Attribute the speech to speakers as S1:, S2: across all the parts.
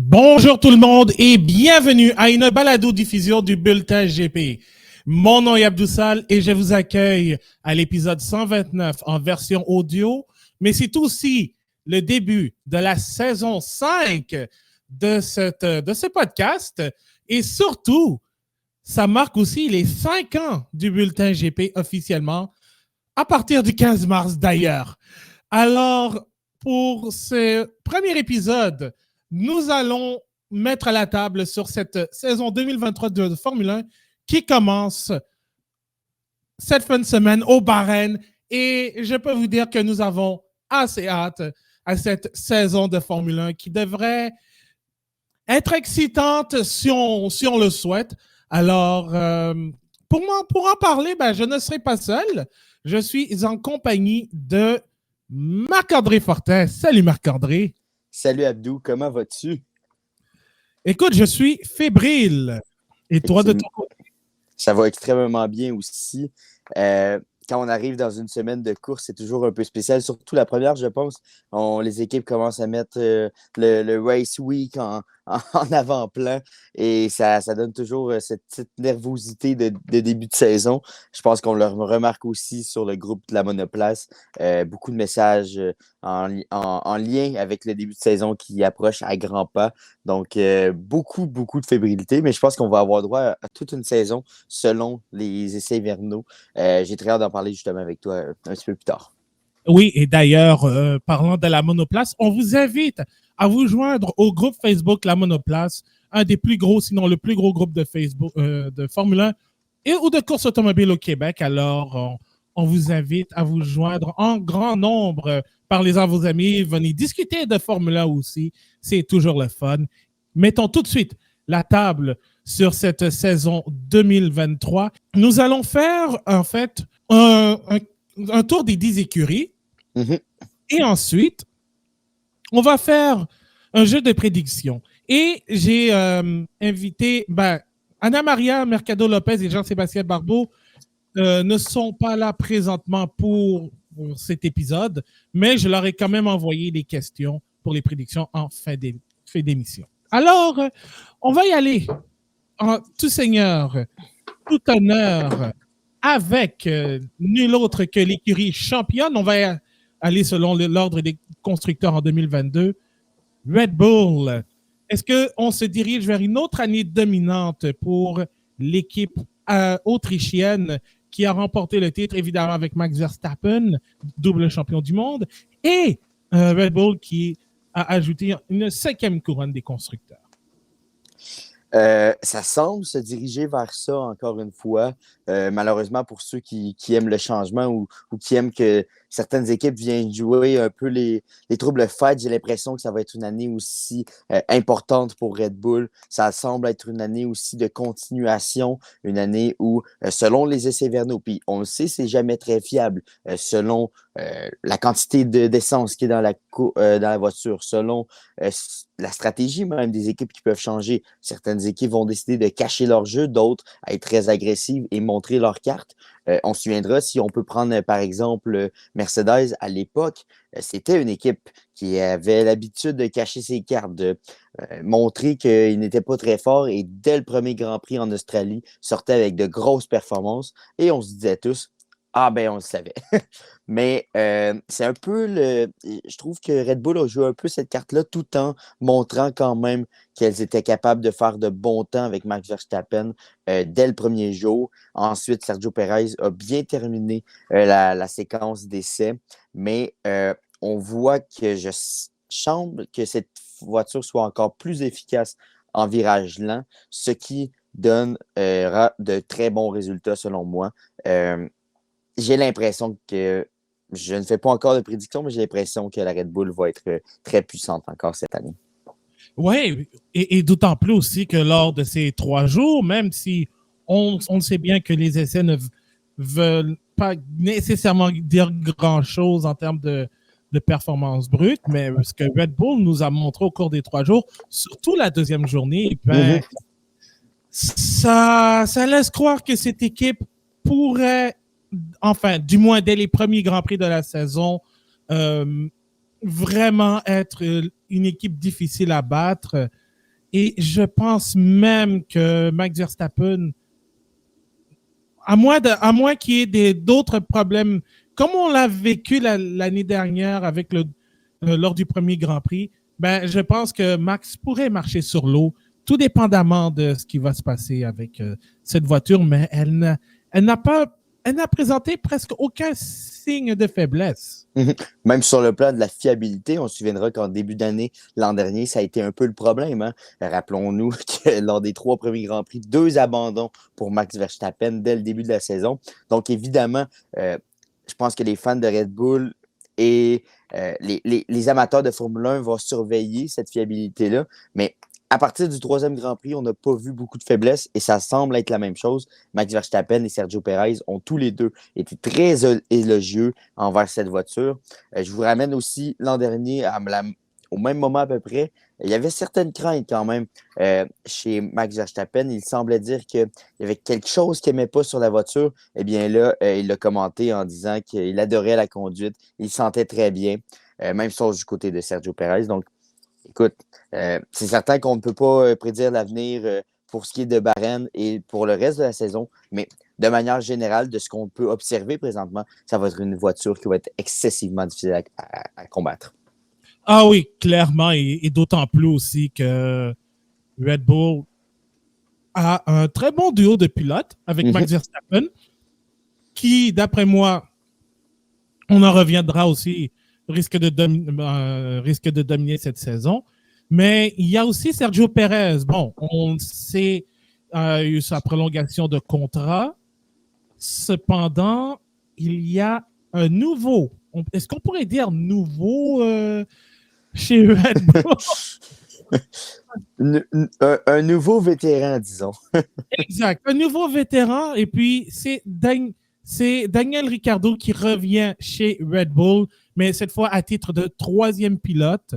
S1: Bonjour tout le monde et bienvenue à une balado-diffusion du Bulletin GP. Mon nom est Abdoussal et je vous accueille à l'épisode 129 en version audio, mais c'est aussi le début de la saison 5 de ce podcast et surtout, ça marque aussi les 5 ans du Bulletin GP officiellement à partir du 15 mars d'ailleurs. Alors, pour ce premier épisode, nous allons mettre à la table sur cette saison 2023 de Formule 1 qui commence cette fin de semaine au Bahreïn. Et je peux vous dire que nous avons assez hâte à cette saison de Formule 1 qui devrait être excitante si on le souhaite. Alors, pour en parler, je ne serai pas seul. Je suis en compagnie de Marc-André Fortin. Salut Marc-André.
S2: Salut Abdou, comment vas-tu?
S1: Écoute, je suis fébrile. Et toi, de ton côté?
S2: Ça va extrêmement bien aussi. Quand on arrive dans une semaine de course, c'est toujours un peu spécial. Surtout la première, je pense. Les équipes commencent à mettre le Race Week en avant-plan et ça donne toujours cette petite nervosité de début de saison. Je pense qu'on le remarque aussi sur le groupe de la monoplace. Beaucoup de messages en lien avec le début de saison qui approche à grands pas. Donc, beaucoup de fébrilité, mais je pense qu'on va avoir droit à toute une saison selon les essais hivernaux. J'ai très hâte d'en parler justement avec toi un petit peu plus tard.
S1: Oui, et d'ailleurs, parlant de la monoplace, on vous invite à vous joindre au groupe Facebook La Monoplace, un des plus gros, sinon le plus gros groupe de Facebook de Formule 1 ou de course automobile au Québec. Alors, on vous invite à vous joindre en grand nombre. Parlez-en à vos amis, venez discuter de Formule 1 aussi. C'est toujours le fun. Mettons tout de suite la table sur cette saison 2023. Nous allons faire, en fait, un tour des 10 écuries.
S2: Mm-hmm.
S1: Et ensuite, on va faire un jeu de prédiction. Et j'ai invité Anna Maria Mercado-Lopez et Jean-Sébastien Barbeau ne sont pas là présentement pour cet épisode, mais je leur ai quand même envoyé des questions pour les prédictions en fin d'émission. Alors, on va y aller en tout seigneur, tout honneur, avec nul autre que l'écurie championne. On va aller selon l'ordre des constructeurs en 2022. Red Bull. Est-ce qu'on se dirige vers une autre année dominante pour l'équipe autrichienne qui a remporté le titre, évidemment, avec Max Verstappen, double champion du monde, et Red Bull qui a ajouté une 5e couronne des constructeurs?
S2: Ça semble se diriger vers ça, encore une fois. Malheureusement, pour ceux qui aiment le changement ou qui aiment que certaines équipes viennent jouer un peu les troubles fêtes, j'ai l'impression que ça va être une année aussi importante pour Red Bull. Ça semble être une année aussi de continuation, une année où, selon les essais hivernaux, puis on le sait, c'est jamais très fiable, selon la quantité d'essence qui est dans la voiture, selon la stratégie même des équipes qui peuvent changer. Certaines équipes vont décider de cacher leur jeu, d'autres à être très agressives et montrer leurs cartes. On se souviendra, si on peut prendre par exemple Mercedes à l'époque, c'était une équipe qui avait l'habitude de cacher ses cartes, de montrer qu'il n'était pas très fort et dès le premier Grand Prix en Australie, sortait avec de grosses performances et on se disait tous, ah ben on le savait. Mais c'est un peu je trouve que Red Bull a joué un peu cette carte-là tout en montrant quand même qu'elles étaient capables de faire de bons temps avec Max Verstappen dès le premier jour. Ensuite, Sergio Perez a bien terminé la séquence d'essais, mais on voit que je semble que cette voiture soit encore plus efficace en virage lent, ce qui donne de très bons résultats selon moi. J'ai l'impression que, je ne fais pas encore de prédiction, mais j'ai l'impression que la Red Bull va être très puissante encore cette année.
S1: Oui, et d'autant plus aussi que lors de ces 3 jours, même si on sait bien que les essais ne veulent pas nécessairement dire grand-chose en termes de performance brute, mais ce que Red Bull nous a montré au cours des 3 jours, surtout la deuxième journée, ça laisse croire que cette équipe pourrait, enfin, du moins dès les premiers Grands Prix de la saison, vraiment être une équipe difficile à battre. Et je pense même que Max Verstappen, à moins qu'il y ait d'autres problèmes, comme on l'a vécu l'année dernière lors du premier Grand Prix, ben, je pense que Max pourrait marcher sur l'eau, tout dépendamment de ce qui va se passer avec cette voiture, mais elle n'a présenté presque aucun signe de faiblesse.
S2: Même sur le plan de la fiabilité, on se souviendra qu'en début d'année, l'an dernier, ça a été un peu le problème. Hein? Rappelons-nous que lors des 3 premiers Grands Prix, 2 abandons pour Max Verstappen dès le début de la saison. Donc, évidemment, je pense que les fans de Red Bull et les amateurs de Formule 1 vont surveiller cette fiabilité-là. Mais à partir du 3e Grand Prix, on n'a pas vu beaucoup de faiblesses et ça semble être la même chose. Max Verstappen et Sergio Perez ont tous les deux été très élogieux envers cette voiture. Je vous ramène aussi l'an dernier, au même moment à peu près, il y avait certaines craintes quand même chez Max Verstappen. Il semblait dire qu'il y avait quelque chose qu'il n'aimait pas sur la voiture. Eh bien là, il l'a commenté en disant qu'il adorait la conduite. Il se sentait très bien, même chose du côté de Sergio Perez. Donc, écoute, c'est certain qu'on ne peut pas prédire l'avenir pour ce qui est de Bahreïn et pour le reste de la saison, mais de manière générale, de ce qu'on peut observer présentement, ça va être une voiture qui va être excessivement difficile à combattre.
S1: Ah oui, clairement, et d'autant plus aussi que Red Bull a un très bon duo de pilotes avec Max Verstappen, qui, d'après moi, on en reviendra aussi, risque de dominer cette saison. Mais il y a aussi Sergio Perez. Bon, on sait eu sa prolongation de contrat. Cependant, il y a un nouveau. Est-ce qu'on pourrait dire nouveau chez Red
S2: Bull? un nouveau vétéran, disons.
S1: Exact. Un nouveau vétéran. Et puis, c'est Daniel Ricciardo qui revient chez Red Bull, mais cette fois à titre de 3e pilote.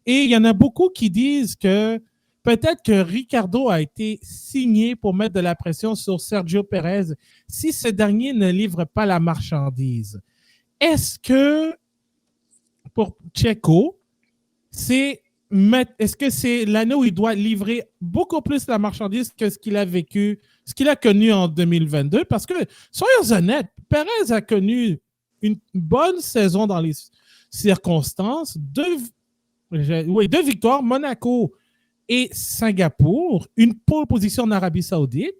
S1: Et il y en a beaucoup qui disent que peut-être que Ricciardo a été signé pour mettre de la pression sur Sergio Perez si ce dernier ne livre pas la marchandise. Est-ce que pour Checo, est-ce que c'est l'année où il doit livrer beaucoup plus la marchandise que ce qu'il a vécu, ce qu'il a connu en 2022? Parce que, soyons honnêtes, Perez a connu une bonne saison dans les circonstances. 2 victoires, Monaco et Singapour, une pole position en Arabie Saoudite.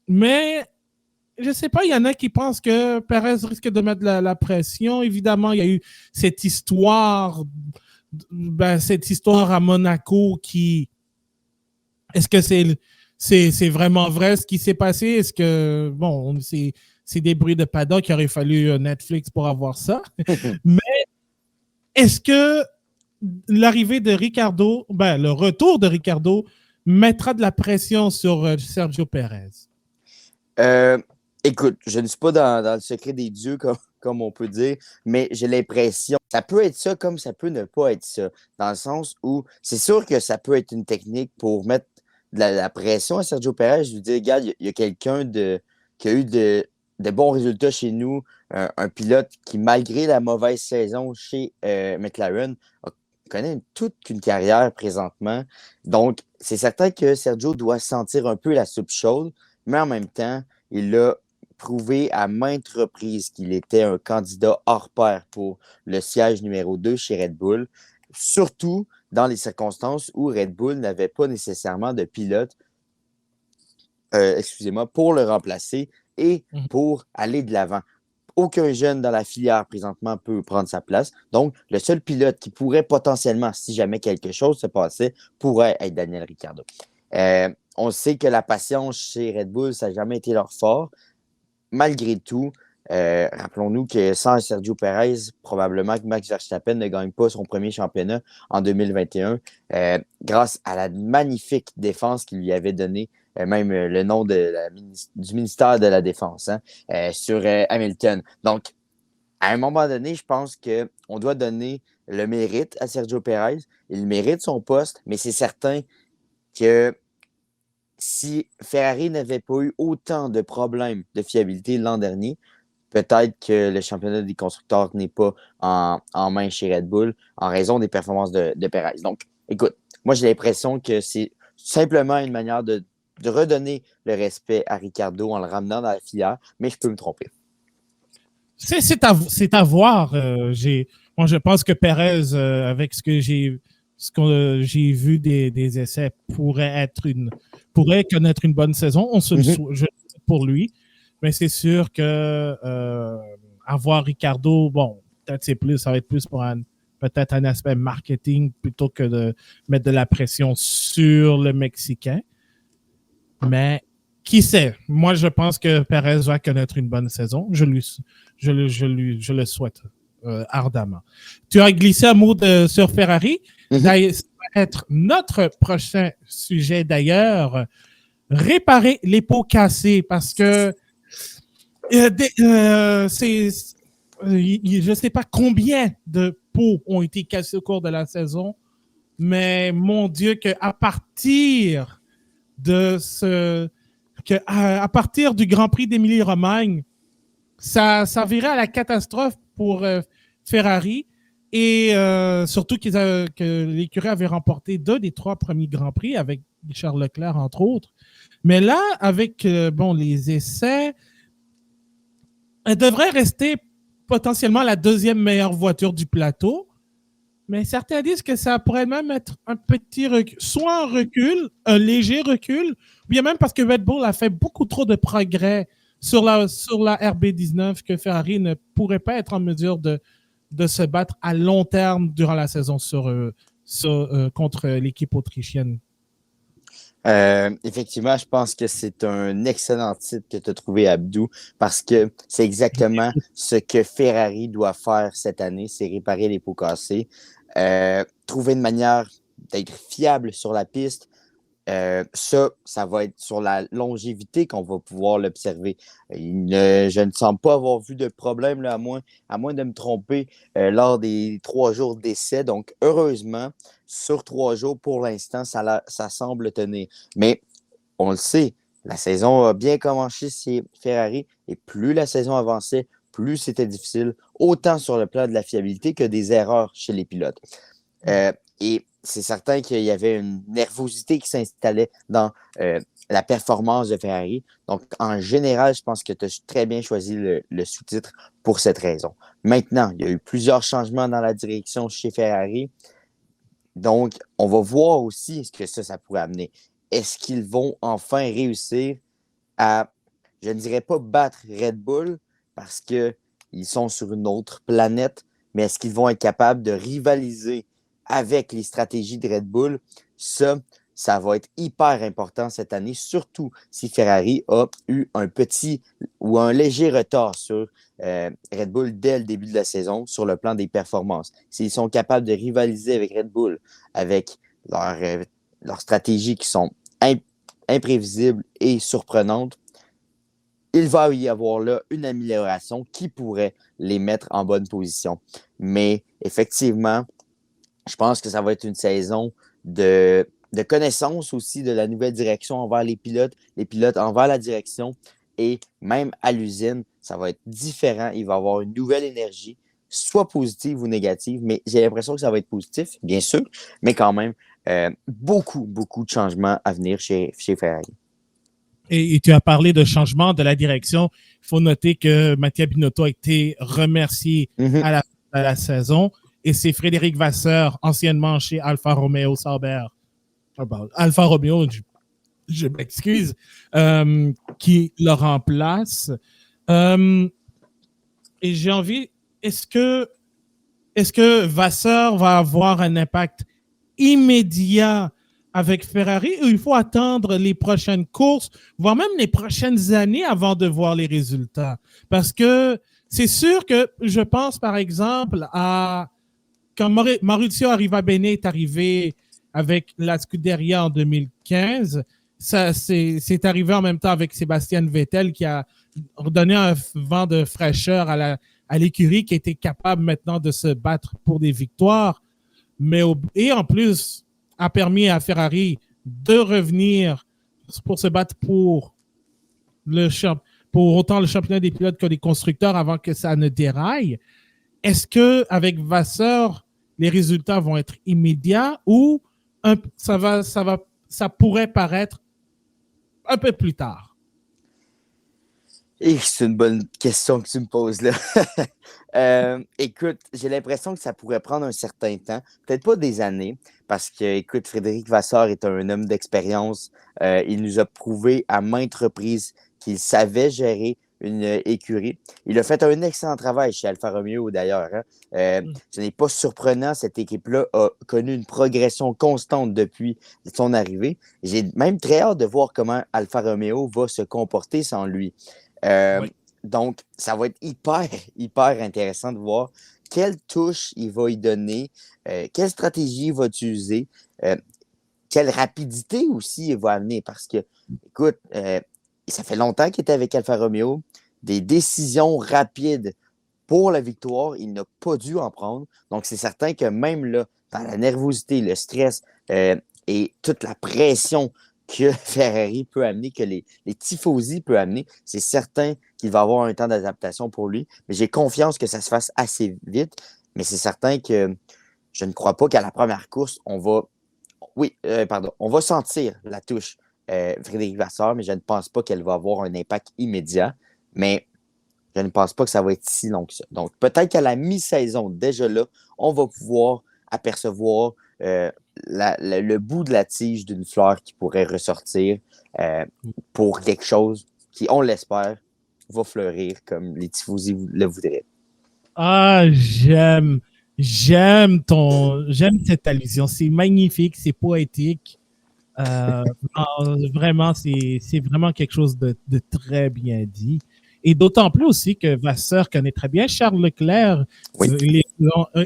S1: Mais je ne sais pas, il y en a qui pensent que Perez risque de mettre la pression. Évidemment, il y a eu cette histoire à Monaco qui... Est-ce que c'est vraiment vrai ce qui s'est passé? Est-ce que, bon, c'est des bruits de paddock, il aurait fallu Netflix pour avoir ça. Mais est-ce que l'arrivée de Ricciardo, le retour de Ricciardo mettra de la pression sur Sergio Perez?
S2: Écoute, je ne suis pas dans le secret des dieux, comme on peut dire, mais j'ai l'impression que ça peut être ça comme ça peut ne pas être ça. Dans le sens où c'est sûr que ça peut être une technique pour mettre de la pression à Sergio Perez. Je lui dis, regarde, il y a quelqu'un qui a eu de bons résultats chez nous, un pilote qui, malgré la mauvaise saison chez McLaren, connaît toute une carrière présentement. Donc, c'est certain que Sergio doit sentir un peu la soupe chaude, mais en même temps, il a prouvé à maintes reprises qu'il était un candidat hors pair pour le siège numéro 2 chez Red Bull, surtout dans les circonstances où Red Bull n'avait pas nécessairement de pilote pour le remplacer et pour aller de l'avant. Aucun jeune dans la filière présentement peut prendre sa place. Donc, le seul pilote qui pourrait potentiellement, si jamais quelque chose se passait, pourrait être Daniel Ricciardo. On sait que la patience chez Red Bull, ça n'a jamais été leur fort. Malgré tout, rappelons-nous que sans Sergio Perez, probablement que Max Verstappen ne gagne pas son premier championnat en 2021 grâce à la magnifique défense qu'il lui avait donnée, même le nom du ministère de la Défense sur Hamilton. Donc, à un moment donné, je pense qu'on doit donner le mérite à Sergio Perez. Il mérite son poste, mais c'est certain que si Ferrari n'avait pas eu autant de problèmes de fiabilité l'an dernier, peut-être que le championnat des constructeurs n'est pas en main chez Red Bull en raison des performances de Perez. Donc, écoute, moi, j'ai l'impression que c'est simplement une manière de redonner le respect à Ricardo en le ramenant dans la filière, mais je peux me tromper.
S1: C'est à voir. Moi, je pense que Perez, avec ce que j'ai vu des essais, pourrait connaître une bonne saison. Je pour lui, mais c'est sûr que avoir Ricardo, bon, peut-être ça va être plus pour peut-être un aspect marketing plutôt que de mettre de la pression sur le Mexicain. Mais qui sait? Moi, je pense que Perez va connaître une bonne saison. Je le souhaite ardemment. Tu as glissé un mot sur Ferrari. Ça va être notre prochain sujet d'ailleurs. Réparer les pots cassés parce que je ne sais pas combien de pots ont été cassés au cours de la saison, mais mon Dieu, qu'à partir à partir du Grand Prix d'Émilie-Romagne, ça virait à la catastrophe pour Ferrari et surtout que l'écurie avait remporté 2 des 3 premiers Grands Prix avec Charles Leclerc, entre autres. Mais là, avec les essais, elle devrait rester potentiellement la 2e meilleure voiture du plateau. Mais certains disent que ça pourrait même être un petit recul, soit un léger recul, ou bien même parce que Red Bull a fait beaucoup trop de progrès sur la RB19 que Ferrari ne pourrait pas être en mesure de se battre à long terme durant la saison contre l'équipe autrichienne.
S2: Effectivement, je pense que c'est un excellent titre que tu as trouvé, Abdou, parce que c'est exactement ce que Ferrari doit faire cette année, c'est réparer les pots cassés, trouver une manière d'être fiable sur la piste. Ça va être sur la longévité qu'on va pouvoir l'observer. Je ne semble pas avoir vu de problème, là, à moins de me tromper, lors des 3 jours d'essai. Donc, heureusement, sur 3 jours, pour l'instant, ça semble tenir. Mais on le sait, la saison a bien commencé chez Ferrari et plus la saison avançait, plus c'était difficile, autant sur le plan de la fiabilité que des erreurs chez les pilotes. Et c'est certain qu'il y avait une nervosité qui s'installait dans la performance de Ferrari. Donc, en général, je pense que tu as très bien choisi le sous-titre pour cette raison. Maintenant, il y a eu plusieurs changements dans la direction chez Ferrari. Donc, on va voir aussi ce que ça pourrait amener. Est-ce qu'ils vont enfin réussir à, je ne dirais pas battre Red Bull parce qu'ils sont sur une autre planète, mais est-ce qu'ils vont être capables de rivaliser avec les stratégies de Red Bull? Ça va être hyper important cette année, surtout si Ferrari a eu un petit ou un léger retard sur Red Bull dès le début de la saison sur le plan des performances. S'ils sont capables de rivaliser avec Red Bull, avec leurs stratégies qui sont imprévisibles et surprenantes, il va y avoir là une amélioration qui pourrait les mettre en bonne position. Mais effectivement, je pense que ça va être une saison de connaissance aussi de la nouvelle direction envers les pilotes envers la direction et même à l'usine, ça va être différent. Il va y avoir une nouvelle énergie, soit positive ou négative, mais j'ai l'impression que ça va être positif, bien sûr, mais quand même, beaucoup, beaucoup de changements à venir chez Ferrari.
S1: Et tu as parlé de changement de la direction. Il faut noter que Mattia Binotto a été remercié à la fin de la saison. Et c'est Frédéric Vasseur, anciennement chez Alfa Romeo Sauber. Alfa Romeo, je m'excuse, qui le remplace. Et j'ai envie, est-ce que Vasseur va avoir un impact immédiat avec Ferrari ou il faut attendre les prochaines courses, voire même les prochaines années avant de voir les résultats? Parce que c'est sûr que je pense par exemple à quand Maurizio Arrivabene est arrivé avec la Scuderia en 2015, c'est arrivé en même temps avec Sébastien Vettel qui a redonné un vent de fraîcheur à l'écurie qui était capable maintenant de se battre pour des victoires. Et en plus, a permis à Ferrari de revenir pour se battre pour autant le championnat des pilotes que des constructeurs avant que ça ne déraille. Est-ce qu'avec Vasseur, les résultats vont être immédiats ou ça pourrait paraître un peu plus tard?
S2: Et c'est une bonne question que tu me poses là. Écoute, j'ai l'impression que ça pourrait prendre un certain temps, peut-être pas des années, parce que, écoute, Frédéric Vasseur est un homme d'expérience. Il nous a prouvé à maintes reprises qu'il savait gérer une écurie. Il a fait un excellent travail chez Alfa Romeo d'ailleurs. Hein. Ce n'est pas surprenant, cette équipe-là a connu une progression constante depuis son arrivée. J'ai même très hâte de voir comment Alfa Romeo va se comporter sans lui. Oui. Donc, ça va être hyper intéressant de voir quelle touche il va y donner, quelle stratégie il va utiliser, quelle rapidité aussi il va amener. Parce que, écoute, ça fait longtemps qu'il était avec Alfa Romeo. Des décisions rapides pour la victoire, il n'a pas dû en prendre. Donc, c'est certain que même là, dans la nervosité, le stress et toute la pression que Ferrari peut amener, que les tifosi peuvent amener, c'est certain qu'il va avoir un temps d'adaptation pour lui. Mais j'ai confiance que ça se fasse assez vite. Mais c'est certain que je ne crois pas qu'à la première course, on va sentir la touche Frédéric Vasseur, mais je ne pense pas qu'elle va avoir un impact immédiat. Mais je ne pense pas que ça va être si long que ça. Donc, peut-être qu'à la mi-saison, déjà là, on va pouvoir apercevoir le bout de la tige d'une fleur qui pourrait ressortir pour quelque chose qui, on l'espère, va fleurir comme les tifosi le voudraient.
S1: Ah, j'aime cette allusion. C'est magnifique, c'est poétique. Vraiment, c'est vraiment quelque chose de très bien dit. Et d'autant plus aussi que Vasseur connaît très bien Charles Leclerc, oui.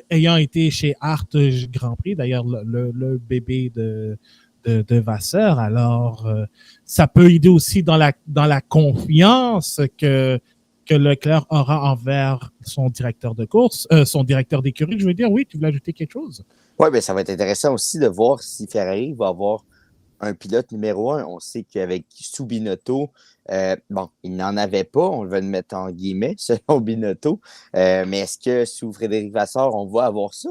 S1: Ayant été chez Art Grand Prix, d'ailleurs le bébé de Vasseur. Alors, ça peut aider aussi dans la confiance que Leclerc aura envers son directeur de course, son directeur d'écurie, je veux dire. Oui, tu voulais ajouter quelque chose?
S2: Oui, bien, ça va être intéressant aussi de voir si Ferrari va avoir un pilote numéro 1. On sait qu'avec Binotto, il n'en avait pas, on va le mettre en guillemets, selon Binotto. Mais est-ce que sous Frédéric Vasseur, on va avoir ça,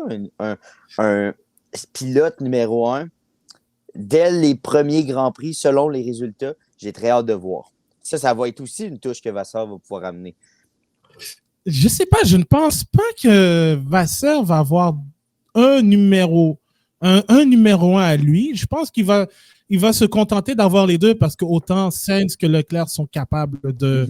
S2: un pilote numéro 1 dès les premiers Grands Prix, selon les résultats? J'ai très hâte de voir. Ça va être aussi une touche que Vasseur va pouvoir amener.
S1: Je sais pas, je ne pense pas que Vasseur va avoir un numéro 1 à lui. Je pense qu'il va se contenter d'avoir les deux parce que autant Sainz que Leclerc sont capables de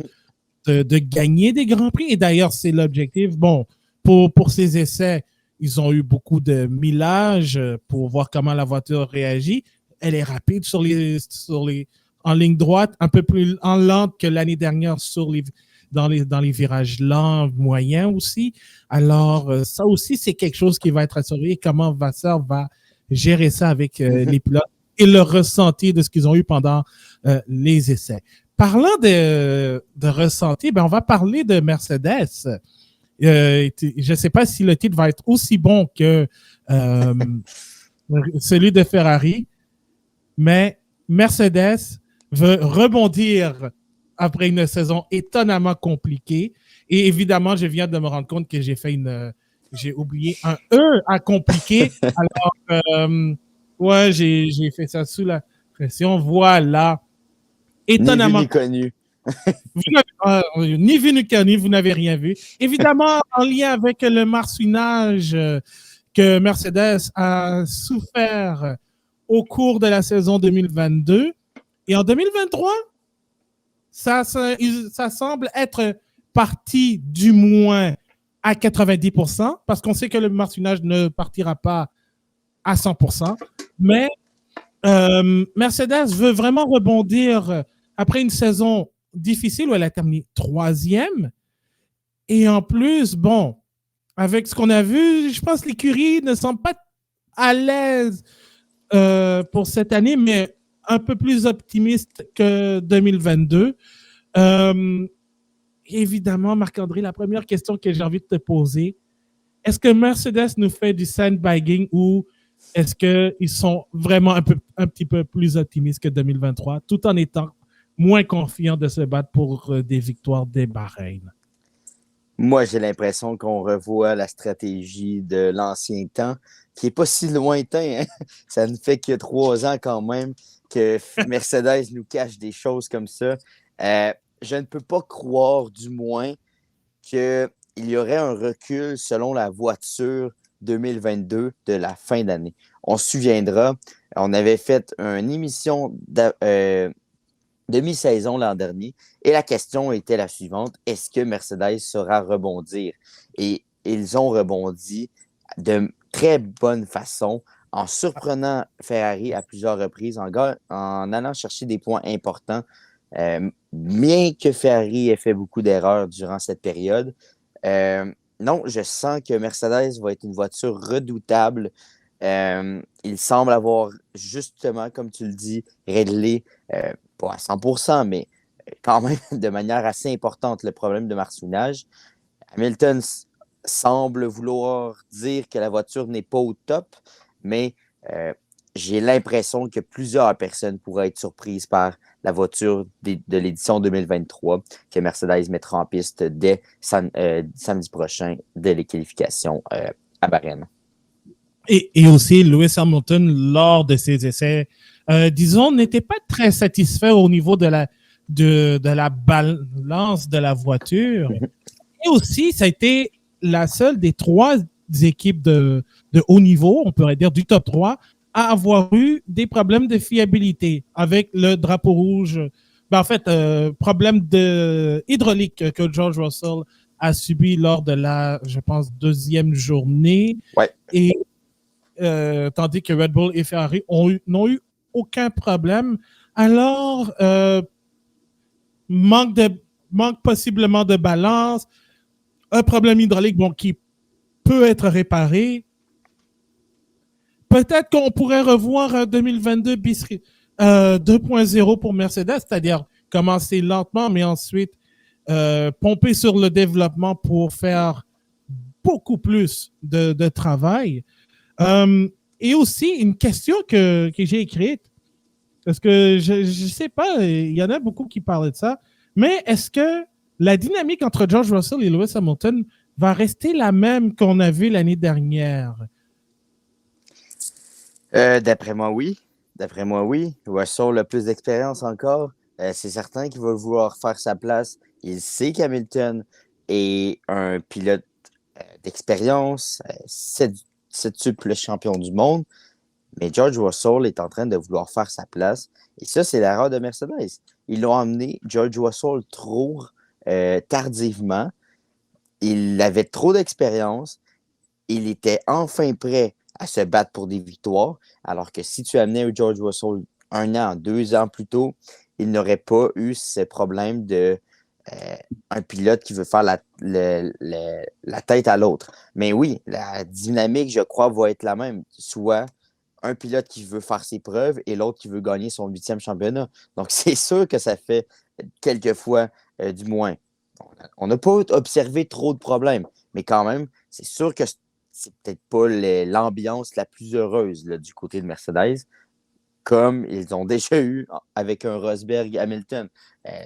S1: gagner des Grands Prix. Et d'ailleurs, c'est l'objectif. Bon, pour ces essais, ils ont eu beaucoup de millage pour voir comment la voiture réagit. Elle est rapide en ligne droite, un peu plus lente que l'année dernière dans les virages lents, moyens aussi. Alors, ça aussi, c'est quelque chose qui va être à surveiller. Comment Vasseur va gérer ça avec les pilotes et le ressenti de ce qu'ils ont eu pendant les essais. Parlant de ressenti, on va parler de Mercedes. Je ne sais pas si le titre va être aussi bon que celui de Ferrari, mais Mercedes veut rebondir après une saison étonnamment compliquée. Et évidemment, je viens de me rendre compte que j'ai oublié un E à compliquer. Alors, ouais, j'ai fait ça sous la pression. Voilà.
S2: Étonnamment. Ni vu ni connu.
S1: Ni vu ni connu, vous n'avez rien vu. Évidemment, en lien avec le marsouinage que Mercedes a souffert au cours de la saison 2022. Et en 2023, ça semble être parti du moins à 90%, parce qu'on sait que le marsouinage ne partira pas à 100%. Mais Mercedes veut vraiment rebondir après une saison difficile où elle a terminé 3e. Et en plus, bon, avec ce qu'on a vu, je pense que l'écurie ne semble pas à l'aise pour cette année, mais un peu plus optimiste que 2022. Évidemment, Marc-André, la première question que j'ai envie de te poser, est-ce que Mercedes nous fait du sandbagging ou est-ce qu'ils sont vraiment un petit peu plus optimistes que 2023, tout en étant moins confiants de se battre pour des victoires des Bahreïn?
S2: Moi, j'ai l'impression qu'on revoit la stratégie de l'ancien temps, qui n'est pas si lointain, hein. Ça ne fait que 3 ans quand même que Mercedes nous cache des choses comme ça. Je ne peux pas croire, du moins, qu'il y aurait un recul selon la voiture 2022 de la fin d'année. On se souviendra, on avait fait une émission demi-saison l'an dernier. Et la question était la suivante: est-ce que Mercedes saura rebondir? Et ils ont rebondi de très bonne façon en surprenant Ferrari à plusieurs reprises, en allant chercher des points importants. Bien que Ferrari ait fait beaucoup d'erreurs durant cette période, non, je sens que Mercedes va être une voiture redoutable. Il semble avoir justement, comme tu le dis, réglé, pas à 100%, mais quand même de manière assez importante, le problème de marsounage. Hamilton semble vouloir dire que la voiture n'est pas au top, mais j'ai l'impression que plusieurs personnes pourraient être surprises par la voiture de l'édition 2023 que Mercedes mettra en piste dès samedi prochain, dès les qualifications à Bahreïn.
S1: Et aussi, Lewis Hamilton, lors de ses essais, disons, n'était pas très satisfait au niveau de la balance de la voiture. Et aussi, ça a été la seule des 3 équipes de haut niveau, on pourrait dire du top 3, à avoir eu des problèmes de fiabilité avec le drapeau rouge. Ben, en fait, problème hydraulique que George Russell a subi lors de la, je pense, 2e journée.
S2: Ouais.
S1: Et tandis que Red Bull et Ferrari n'ont eu aucun problème. Alors, manque possiblement de balance, un problème hydraulique qui peut être réparé. Peut-être qu'on pourrait revoir un 2022 2.0 pour Mercedes, c'est-à-dire commencer lentement, mais ensuite pomper sur le développement pour faire beaucoup plus de travail. Et aussi, une question que j'ai écrite, parce que je ne sais pas, il y en a beaucoup qui parlaient de ça, mais est-ce que la dynamique entre George Russell et Lewis Hamilton va rester la même qu'on a vu l'année dernière?
S2: D'après moi, oui. D'après moi, oui. Russell a plus d'expérience encore. C'est certain qu'il va vouloir faire sa place. Il sait qu'Hamilton est un pilote d'expérience, septuple champion du monde. Mais George Russell est en train de vouloir faire sa place. Et ça, c'est l'erreur de Mercedes. Ils l'ont emmené, George Russell, trop tardivement. Il avait trop d'expérience. Il était enfin prêt à se battre pour des victoires. Alors que si tu amenais George Russell 1 an, 2 ans plus tôt, il n'aurait pas eu ce problème de un pilote qui veut faire la tête à l'autre. Mais oui, la dynamique, je crois, va être la même. Soit un pilote qui veut faire ses preuves et l'autre qui veut gagner son 8e championnat. Donc, c'est sûr que ça fait quelquefois du moins. On n'a pas observé trop de problèmes, mais quand même, c'est sûr que c'est peut-être pas l'ambiance la plus heureuse là, du côté de Mercedes, comme ils ont déjà eu avec un Rosberg-Hamilton.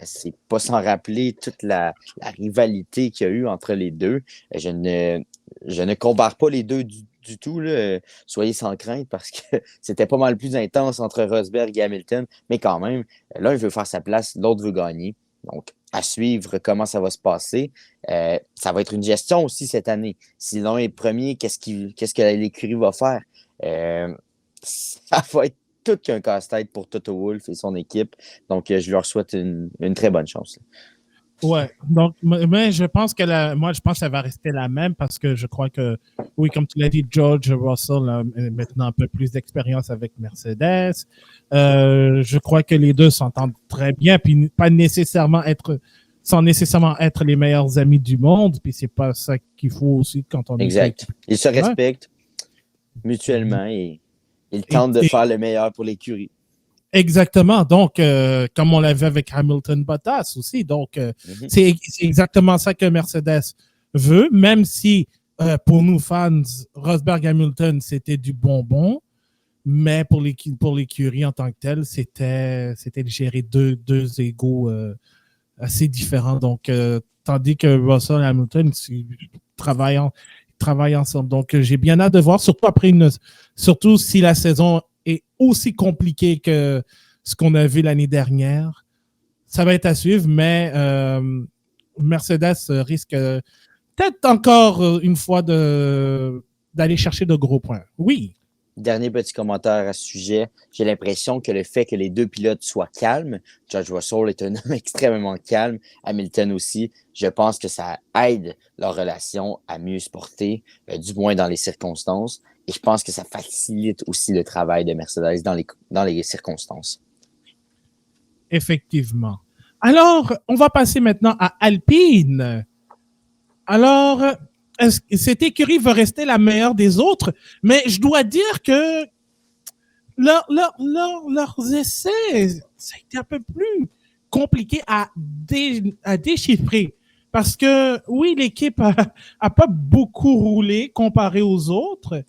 S2: C'est pas sans rappeler toute la rivalité qu'il y a eu entre les deux. Je ne compare pas les deux du tout, là. Soyez sans crainte, parce que c'était pas mal plus intense entre Rosberg et Hamilton, mais quand même, l'un veut faire sa place, l'autre veut gagner. Donc, à suivre comment ça va se passer. Ça va être une gestion aussi cette année. Si l'un est premier, qu'est-ce que l'écurie va faire? Ça va être tout qu'un casse-tête pour Toto Wolff et son équipe. Donc, je leur souhaite une très bonne chance.
S1: Ouais, donc, mais je pense je pense que ça va rester la même, parce que je crois que, oui, comme tu l'as dit, George Russell a maintenant un peu plus d'expérience avec Mercedes. Je crois que les deux s'entendent très bien, puis sans nécessairement être les meilleurs amis du monde, puis c'est pas ça qu'il faut aussi quand on est.
S2: Exact. Ils se respectent mutuellement et ils tentent de faire le meilleur pour l'écurie.
S1: Exactement. Donc, comme on l'avait avec Hamilton Bottas aussi. Donc, c'est exactement ça que Mercedes veut, même si pour nous fans, Rosberg Hamilton, c'était du bonbon. Mais pour l'écurie en tant que telle, c'était de gérer deux égos assez différent. Donc, tandis que Russell et Hamilton travaillent ensemble. Donc, j'ai bien hâte de voir, surtout si la saison est aussi compliquée que ce qu'on a vu l'année dernière. Ça va être à suivre, mais Mercedes risque peut-être encore une fois d'aller chercher de gros points. Oui.
S2: Dernier petit commentaire à ce sujet. J'ai l'impression que le fait que les deux pilotes soient calmes, George Russell est un homme extrêmement calme, Hamilton aussi, je pense que ça aide leur relation à mieux se porter, du moins dans les circonstances. Et je pense que ça facilite aussi le travail de Mercedes dans les circonstances.
S1: Effectivement. Alors, on va passer maintenant à Alpine. Alors, cette écurie va rester la meilleure des autres, mais je dois dire que leurs essais, ça a été un peu plus compliqué à déchiffrer. Parce que, oui, l'équipe a pas beaucoup roulé comparé aux autres,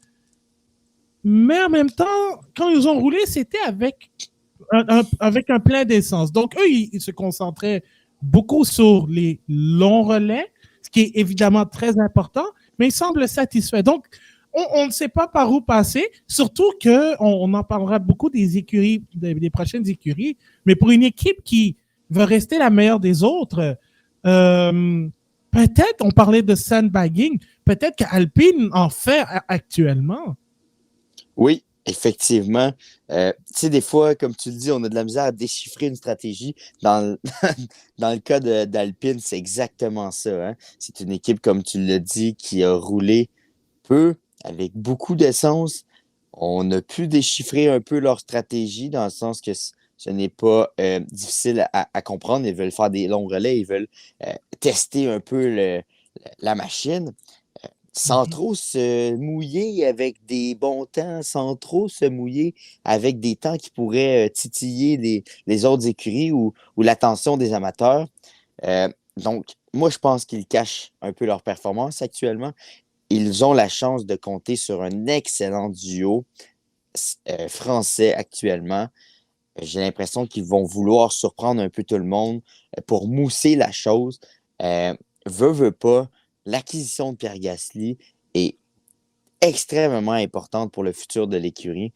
S1: mais en même temps, quand ils ont roulé, c'était avec un plein d'essence. Donc, eux, ils se concentraient beaucoup sur les longs relais, ce qui est évidemment très important, mais ils semblent satisfaits. Donc, on ne sait pas par où passer, surtout qu'on en parlera beaucoup des écuries, des prochaines écuries, mais pour une équipe qui veut rester la meilleure des autres, peut-être, on parlait de sandbagging, peut-être qu'Alpine en fait actuellement.
S2: Oui, effectivement. Tu sais, des fois, comme tu le dis, on a de la misère à déchiffrer une stratégie. Dans le cas d'Alpine, c'est exactement ça. Hein? C'est une équipe, comme tu l'as dit, qui a roulé peu, avec beaucoup d'essence. On a pu déchiffrer un peu leur stratégie dans le sens que ce n'est pas difficile à comprendre. Ils veulent faire des longs relais, ils veulent tester un peu la machine sans trop se mouiller avec des bons temps, sans trop se mouiller avec des temps qui pourraient titiller les autres écuries ou l'attention des amateurs. Donc, moi, je pense qu'ils cachent un peu leur performance actuellement. Ils ont la chance de compter sur un excellent duo français actuellement. J'ai l'impression qu'ils vont vouloir surprendre un peu tout le monde pour mousser la chose. Veut pas, l'acquisition de Pierre Gasly est extrêmement importante pour le futur de l'écurie.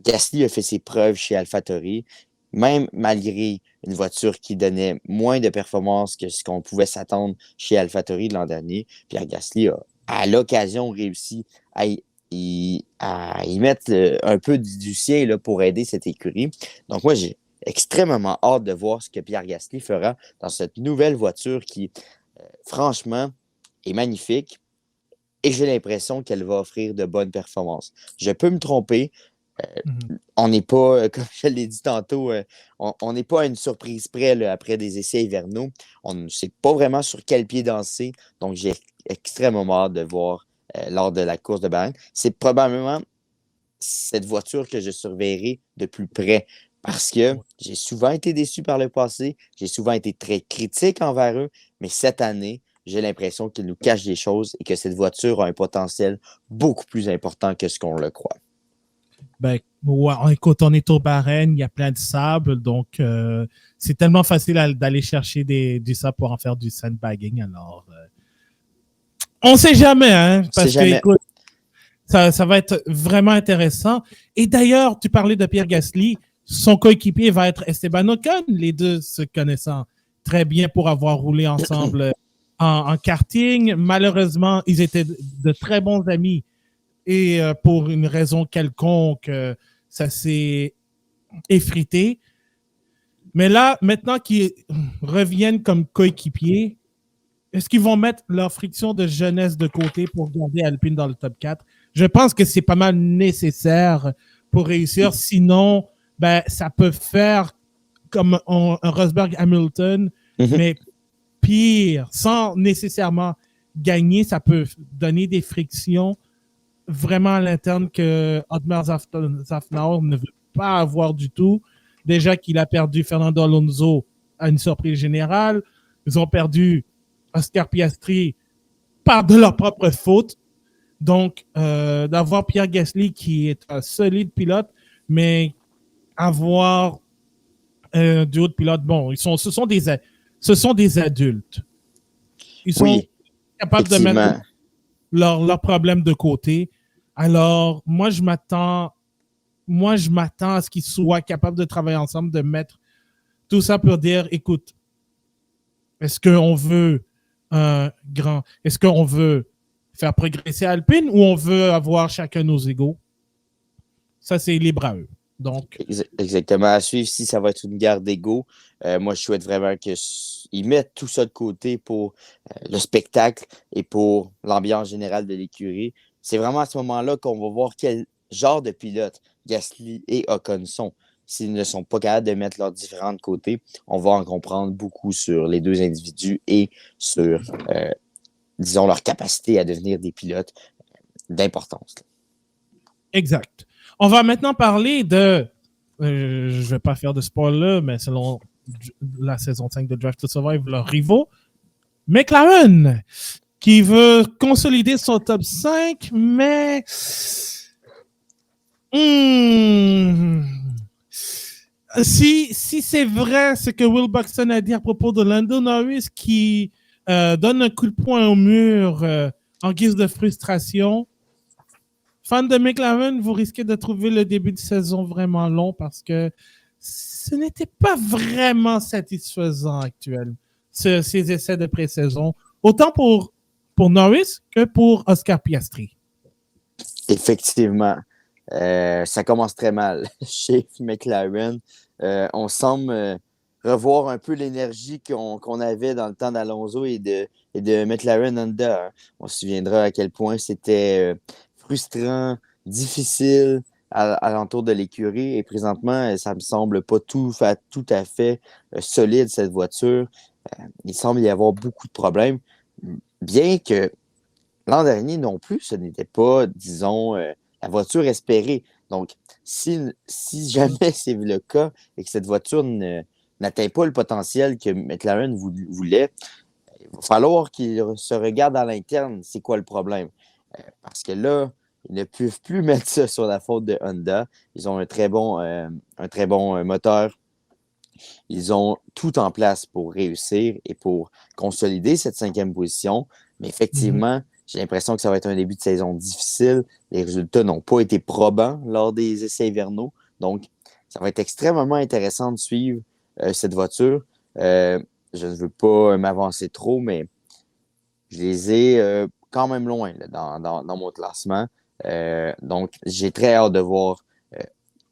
S2: Gasly a fait ses preuves chez AlphaTauri, même malgré une voiture qui donnait moins de performance que ce qu'on pouvait s'attendre chez AlphaTauri l'an dernier. Pierre Gasly a, à l'occasion, réussi à y mettre un peu du sien là, pour aider cette écurie. Donc moi, j'ai extrêmement hâte de voir ce que Pierre Gasly fera dans cette nouvelle voiture qui, franchement, est magnifique et j'ai l'impression qu'elle va offrir de bonnes performances. Je peux me tromper. On n'est pas, comme je l'ai dit tantôt, on n'est pas à une surprise près là, après des essais hivernaux. On ne sait pas vraiment sur quel pied danser. Donc, j'ai extrêmement hâte de voir lors de la course de Bahreïn. C'est probablement cette voiture que je surveillerai de plus près parce que j'ai souvent été déçu par le passé. J'ai souvent été très critique envers eux. Mais cette année, j'ai l'impression qu'ils nous cachent des choses et que cette voiture a un potentiel beaucoup plus important que ce qu'on le croit.
S1: Ben, ouais, écoute, on est au Bahreïn, il y a plein de sable, donc c'est tellement facile d'aller chercher du sable pour en faire du sandbagging. Alors, on sait jamais, hein, parce que, écoute, ça va être vraiment intéressant. Et d'ailleurs, tu parlais de Pierre Gasly, son coéquipier va être Esteban Ocon, les deux se connaissant très bien pour avoir roulé ensemble en karting. Malheureusement, ils étaient de très bons amis. Et pour une raison quelconque, ça s'est effrité. Mais là, maintenant qu'ils reviennent comme coéquipiers, est-ce qu'ils vont mettre leur friction de jeunesse de côté pour garder Alpine dans le top 4? Je pense que c'est pas mal nécessaire pour réussir. Sinon, ben, ça peut faire comme un Rosberg-Hamilton, mais pire, sans nécessairement gagner, ça peut donner des frictions vraiment à l'interne que Otmar Szafnauer ne veut pas avoir du tout. Déjà qu'il a perdu Fernando Alonso à une surprise générale. Ils ont perdu Oscar Piastri par de leur propre faute. Donc, d'avoir Pierre Gasly qui est un solide pilote, mais avoir un duo de pilotes, bon, ce sont ce sont des adultes. Ils sont capables de mettre leurs problèmes de côté. Alors, moi, je m'attends à ce qu'ils soient capables de travailler ensemble, de mettre tout ça pour dire, écoute, est-ce qu'on veut est-ce qu'on veut faire progresser Alpine ou on veut avoir chacun nos égos? Ça, c'est libre à eux. Donc...
S2: Exactement. À suivre si ça va être une guerre d'ego. Moi, je souhaite vraiment qu'ils mettent tout ça de côté pour le spectacle et pour l'ambiance générale de l'écurie. C'est vraiment à ce moment-là qu'on va voir quel genre de pilote Gasly et Ocon sont. S'ils ne sont pas capables de mettre leurs différents côtés, on va en comprendre beaucoup sur les deux individus et sur, disons, leur capacité à devenir des pilotes d'importance.
S1: Exact. On va maintenant parler de... je ne vais pas faire de spoiler, mais selon la saison 5 de Drive to Survive, leurs rivaux, McLaren, qui veut consolider son top 5, mais... Si c'est vrai ce que Will Buxton a dit à propos de Lando Norris qui donne un coup de poing au mur en guise de frustration, fans de McLaren, vous risquez de trouver le début de saison vraiment long parce que ce n'était pas vraiment satisfaisant actuel, ces essais de pré-saison, autant pour Norris que pour Oscar Piastri.
S2: Effectivement. Ça commence très mal chez McLaren. On semble revoir un peu l'énergie qu'on avait dans le temps d'Alonso et de McLaren Honda. On se souviendra à quel point c'était frustrant, difficile à l'entour de l'écurie. Et présentement, ça me semble pas tout à fait solide, cette voiture. Il semble y avoir beaucoup de problèmes. Bien que l'an dernier non plus, ce n'était pas, disons, la voiture espérée. Donc, si jamais c'est le cas et que cette voiture n'atteint pas le potentiel que McLaren voulait, il va falloir qu'ils se regardent à l'interne c'est quoi le problème. Parce que là, ils ne peuvent plus mettre ça sur la faute de Honda. Ils ont un très bon moteur. Ils ont tout en place pour réussir et pour consolider cette 5e position. Mais effectivement, j'ai l'impression que ça va être un début de saison difficile. Les résultats n'ont pas été probants lors des essais hivernaux. Donc, ça va être extrêmement intéressant de suivre cette voiture. Je ne veux pas m'avancer trop, mais je les ai quand même loin là, dans mon classement. Donc, j'ai très hâte de voir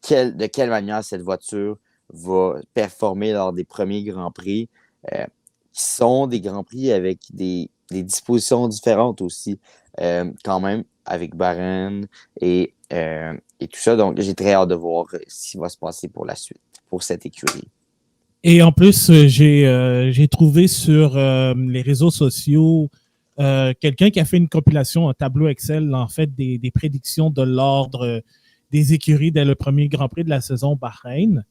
S2: de quelle manière cette voiture va performer lors des premiers Grands Prix, qui sont des Grands Prix avec des dispositions différentes aussi, quand même, avec Bahreïn et tout ça. Donc, j'ai très hâte de voir ce qui va se passer pour la suite, pour cette écurie.
S1: Et en plus, j'ai trouvé sur les réseaux sociaux quelqu'un qui a fait une compilation, un tableau Excel, en fait, des prédictions de l'ordre des écuries dès le premier Grand Prix de la saison Bahreïn.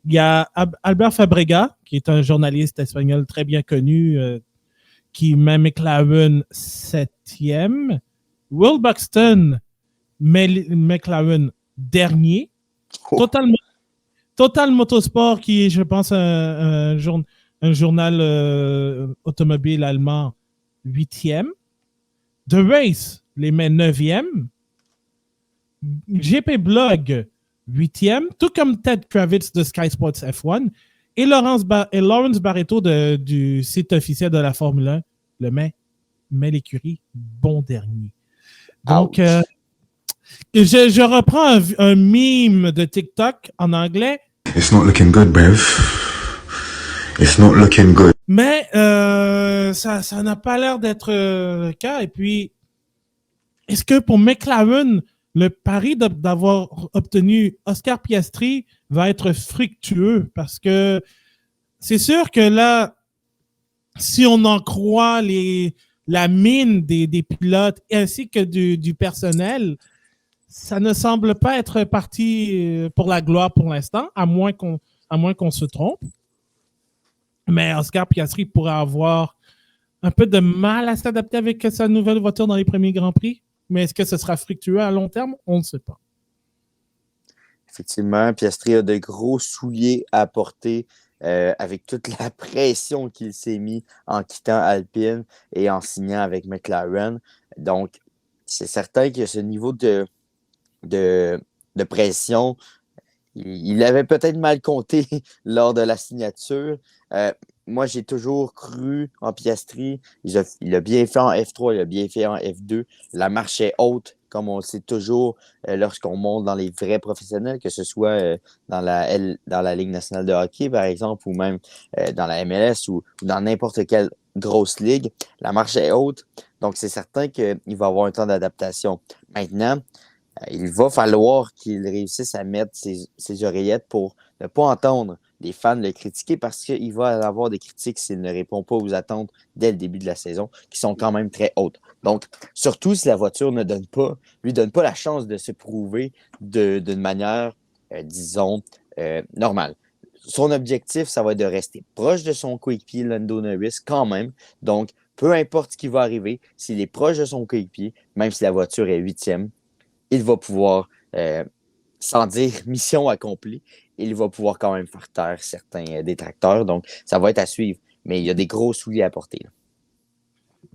S1: Il y a Albert Fabrega, qui est un journaliste espagnol très bien connu, qui met McLaren 7e. Will Buxton met McLaren dernier. Total Motorsport, qui est, je pense, un journal automobile allemand, 8e. The Race les met 9e. GP Blog, 8e, tout comme Ted Kravitz de Sky Sports F1 et Lawrence Barreto du site officiel de la Formule 1 le met l'écurie bon dernier. Donc, je reprends un meme de TikTok en anglais.
S3: It's not looking good, Bev. It's not looking good.
S1: Mais ça n'a pas l'air d'être le cas. Et puis, est-ce que pour McLaren, le pari d'avoir obtenu Oscar Piastri va être fructueux? Parce que c'est sûr que là, si on en croit la mine des pilotes ainsi que du personnel, ça ne semble pas être parti pour la gloire pour l'instant, à moins qu'on se trompe. Mais Oscar Piastri pourrait avoir un peu de mal à s'adapter avec sa nouvelle voiture dans les premiers Grands Prix. Mais est-ce que ce sera fructueux à long terme? On ne sait pas.
S2: Effectivement, Piastri a de gros souliers à porter avec toute la pression qu'il s'est mis en quittant Alpine et en signant avec McLaren. Donc, c'est certain que ce niveau de pression, il avait peut-être mal compté lors de la signature. Moi, j'ai toujours cru en Piastri. Il a bien fait en F3, il a bien fait en F2. La marche est haute, comme on le sait toujours lorsqu'on monte dans les vrais professionnels, que ce soit dans la Ligue nationale de hockey, par exemple, ou même dans la MLS ou dans n'importe quelle grosse ligue. La marche est haute, donc c'est certain qu'il va avoir un temps d'adaptation. Maintenant, il va falloir qu'il réussisse à mettre ses oreillettes pour ne pas entendre les fans le critiquer parce qu'il va avoir des critiques s'il ne répond pas aux attentes dès le début de la saison, qui sont quand même très hautes. Donc, surtout si la voiture ne lui donne pas la chance de se prouver d'une manière, disons, normale. Son objectif, ça va être de rester proche de son coéquipier Lando Norris quand même. Donc, peu importe ce qui va arriver, s'il est proche de son coéquipier, même si la voiture est 8e, il va pouvoir, sans dire mission accomplie, il va pouvoir quand même faire taire certains détracteurs. Donc, ça va être à suivre. Mais il y a des gros souliers à porter. Là.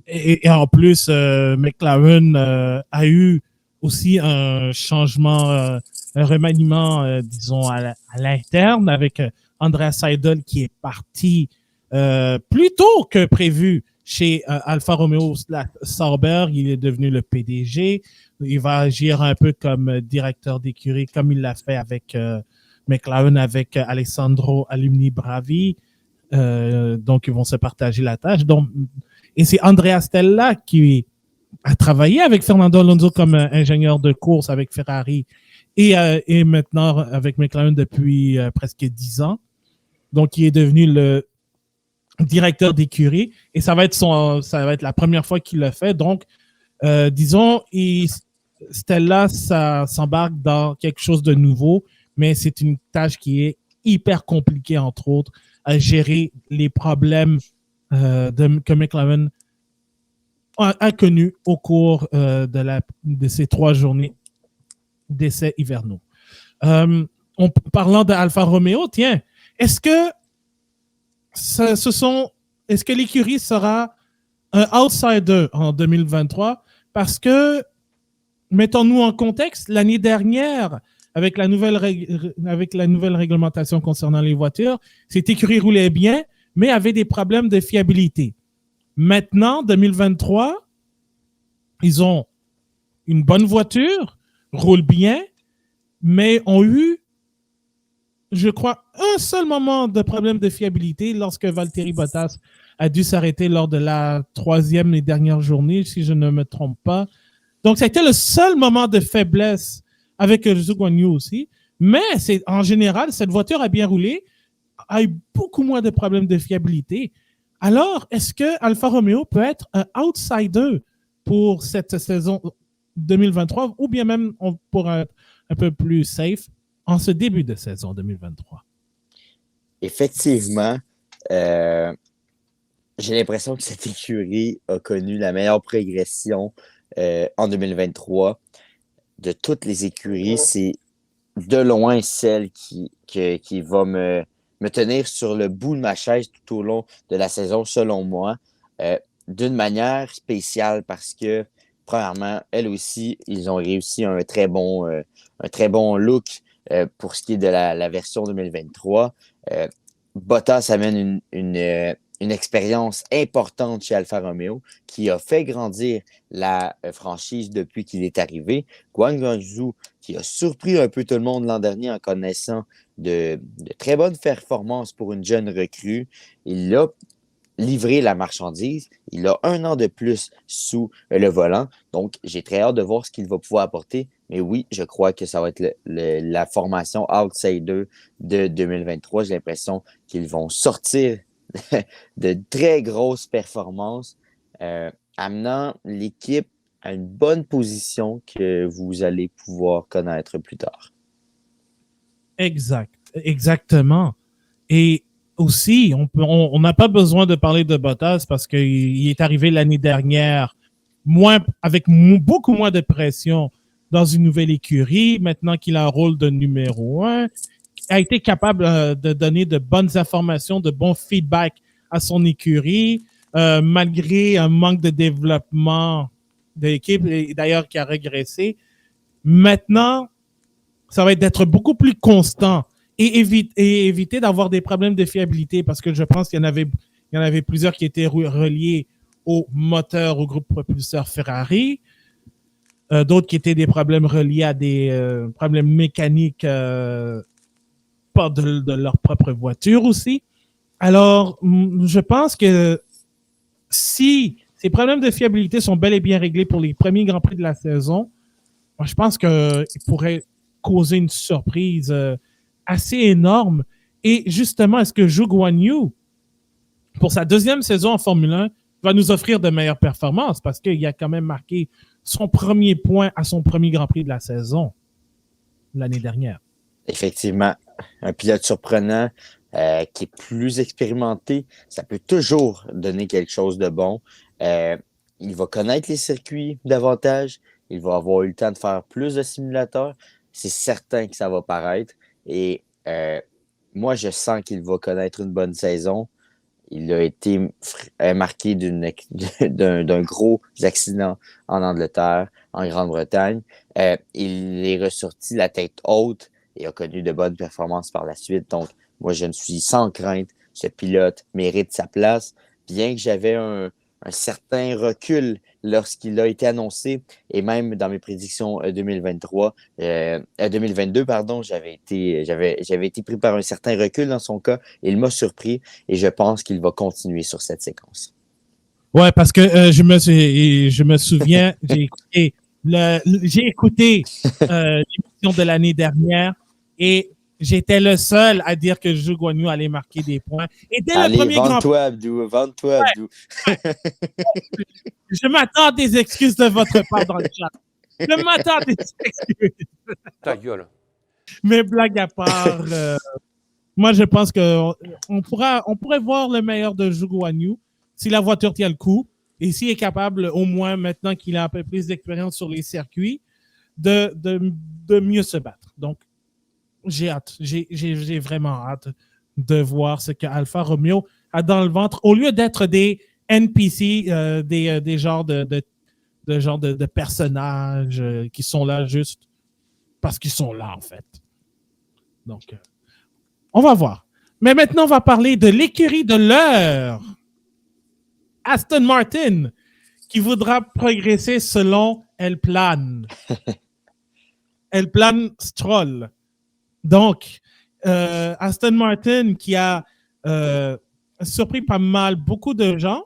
S1: Et en plus, McLaren a eu aussi un changement, un remaniement, disons, à l'interne avec Andreas Seidel qui est parti plus tôt que prévu chez Alfa Romeo Sauber. Il est devenu le PDG. Il va agir un peu comme directeur d'écurie, comme il l'a fait avec McLaren, avec Alessandro Alumni Bravi. Donc, ils vont se partager la tâche. Donc, et c'est Andrea Stella qui a travaillé avec Fernando Alonso comme ingénieur de course avec Ferrari et maintenant avec McLaren depuis presque 10 ans. Donc, il est devenu le directeur d'écurie et ça va être la première fois qu'il le fait. Donc, disons, Stella s'embarque dans quelque chose de nouveau, mais c'est une tâche qui est hyper compliquée, entre autres, à gérer les problèmes que McLaren a connus au cours de ces 3 journées d'essais hivernaux. Parlant d'Alfa Romeo, tiens, est-ce que l'écurie sera un outsider en 2023? Parce que, mettons-nous en contexte, l'année dernière, avec la nouvelle réglementation concernant les voitures, cette écurie roulait bien, mais avait des problèmes de fiabilité. Maintenant, 2023, ils ont une bonne voiture, roulent bien, mais ont eu, je crois, un seul moment de problème de fiabilité lorsque Valtteri Bottas a dû s'arrêter lors de la 3e et dernière journée, si je ne me trompe pas. Donc, ça a été le seul moment de faiblesse avec Zhou Guanyu aussi. Mais en général, cette voiture a bien roulé, a eu beaucoup moins de problèmes de fiabilité. Alors, est-ce que Alfa Romeo peut être un outsider pour cette saison 2023 ou bien même pour être un peu plus safe en ce début de saison 2023?
S2: Effectivement, j'ai l'impression que cette écurie a connu la meilleure progression en 2023. De toutes les écuries, c'est de loin celle qui va me tenir sur le bout de ma chaise tout au long de la saison, selon moi, d'une manière spéciale parce que, premièrement, elles aussi, ils ont réussi un très bon look pour ce qui est de la version 2023. Bottas amène une expérience importante chez Alfa Romeo qui a fait grandir la franchise depuis qu'il est arrivé. Guan Yu Zhou qui a surpris un peu tout le monde l'an dernier en connaissant de très bonnes performances pour une jeune recrue. Il a livré la marchandise. Il a 1 an de plus sous le volant. Donc, j'ai très hâte de voir ce qu'il va pouvoir apporter. Mais oui, je crois que ça va être la formation outsider de 2023. J'ai l'impression qu'ils vont sortir de très grosses performances, amenant l'équipe à une bonne position que vous allez pouvoir connaître plus tard.
S1: Exactement. Et aussi, on n'a pas besoin de parler de Bottas parce qu'il est arrivé l'année dernière avec beaucoup moins de pression dans une nouvelle écurie. Maintenant qu'il a un rôle de numéro 1, a été capable de donner de bonnes informations, de bons feedbacks à son écurie, malgré un manque de développement de l'équipe, et d'ailleurs qui a régressé. Maintenant, ça va être d'être beaucoup plus constant et éviter d'avoir des problèmes de fiabilité, parce que je pense qu'il y en avait plusieurs qui étaient reliés au moteur, au groupe propulseur Ferrari, d'autres qui étaient des problèmes reliés à des problèmes mécaniques pas de leur propre voiture aussi. Alors, je pense que si ces problèmes de fiabilité sont bel et bien réglés pour les premiers Grands Prix de la saison, moi, je pense qu'ils pourraient causer une surprise assez énorme. Et justement, est-ce que Zhou Guanyu, pour sa deuxième saison en Formule 1, va nous offrir de meilleures performances? Parce qu'il a quand même marqué son premier point à son premier Grand Prix de la saison l'année dernière.
S2: Effectivement, un pilote surprenant qui est plus expérimenté, ça peut toujours donner quelque chose de bon. Il va connaître les circuits davantage, il va avoir eu le temps de faire plus de simulateurs. C'est certain que ça va paraître. Et moi, je sens qu'il va connaître une bonne saison. Il a été marqué d'un gros accident en Angleterre, en Grande-Bretagne. Il est ressorti la tête haute et a connu de bonnes performances par la suite. Donc, moi, je ne suis sans crainte. Ce pilote mérite sa place, bien que j'avais un certain recul lorsqu'il a été annoncé, et même dans mes prédictions 2022, pardon, j'avais été pris par un certain recul dans son cas. Il m'a surpris et je pense qu'il va continuer sur cette séquence.
S1: Ouais, parce que je me souviens, j'ai écouté l'émission de l'année dernière et j'étais le seul à dire que Zhou Guanyu allait marquer des points. Et dès le premier Grand Prix,
S2: vante-toi, Abdou.
S1: Je m'attends à des excuses de votre part dans le chat. Je m'attends à des excuses.
S4: Ta gueule.
S1: Mais blague à part, moi je pense qu'on pourrait voir le meilleur de Zhou Guanyu si la voiture tient le coup et s'il est capable, au moins maintenant qu'il a un peu plus d'expérience sur les circuits, de mieux se battre. Donc, j'ai hâte. J'ai vraiment hâte de voir ce que Alfa Romeo a dans le ventre. Au lieu d'être des NPC, des genres de personnages qui sont là juste parce qu'ils sont là, en fait. Donc, on va voir. Mais maintenant, on va parler de l'écurie de l'heure. Aston Martin, qui voudra progresser selon El Plan. El Plan Stroll. Donc, Aston Martin qui a surpris pas mal beaucoup de gens,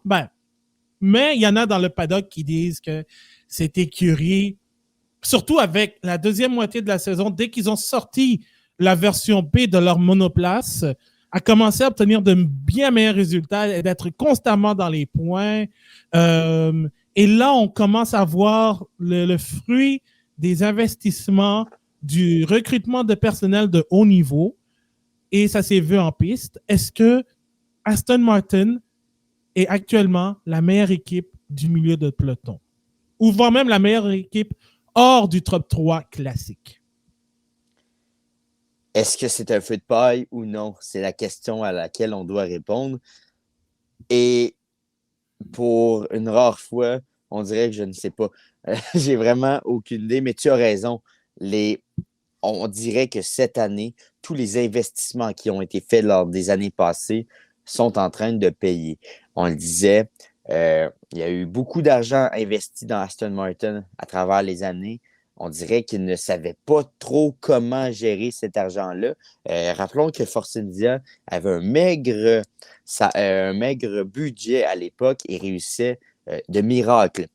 S1: mais il y en a dans le paddock qui disent que cette écurie, surtout avec la deuxième moitié de la saison, dès qu'ils ont sorti la version B de leur monoplace, a commencé à obtenir de bien meilleurs résultats et d'être constamment dans les points. Et là, on commence à voir le fruit des investissements, du recrutement de personnel de haut niveau, et ça s'est vu en piste. Est-ce que Aston Martin est actuellement la meilleure équipe du milieu de peloton, ou voire même la meilleure équipe hors du top 3 classique?
S2: Est-ce que c'est un feu de paille ou non? C'est la question à laquelle on doit répondre. Et pour une rare fois, on dirait que je ne sais pas. J'ai vraiment aucune idée, mais tu as raison. On dirait que cette année, tous les investissements qui ont été faits lors des années passées sont en train de payer. On le disait, il y a eu beaucoup d'argent investi dans Aston Martin à travers les années. On dirait qu'ils ne savaient pas trop comment gérer cet argent-là. Rappelons que Force India avait un maigre budget à l'époque et réussissait de miracle.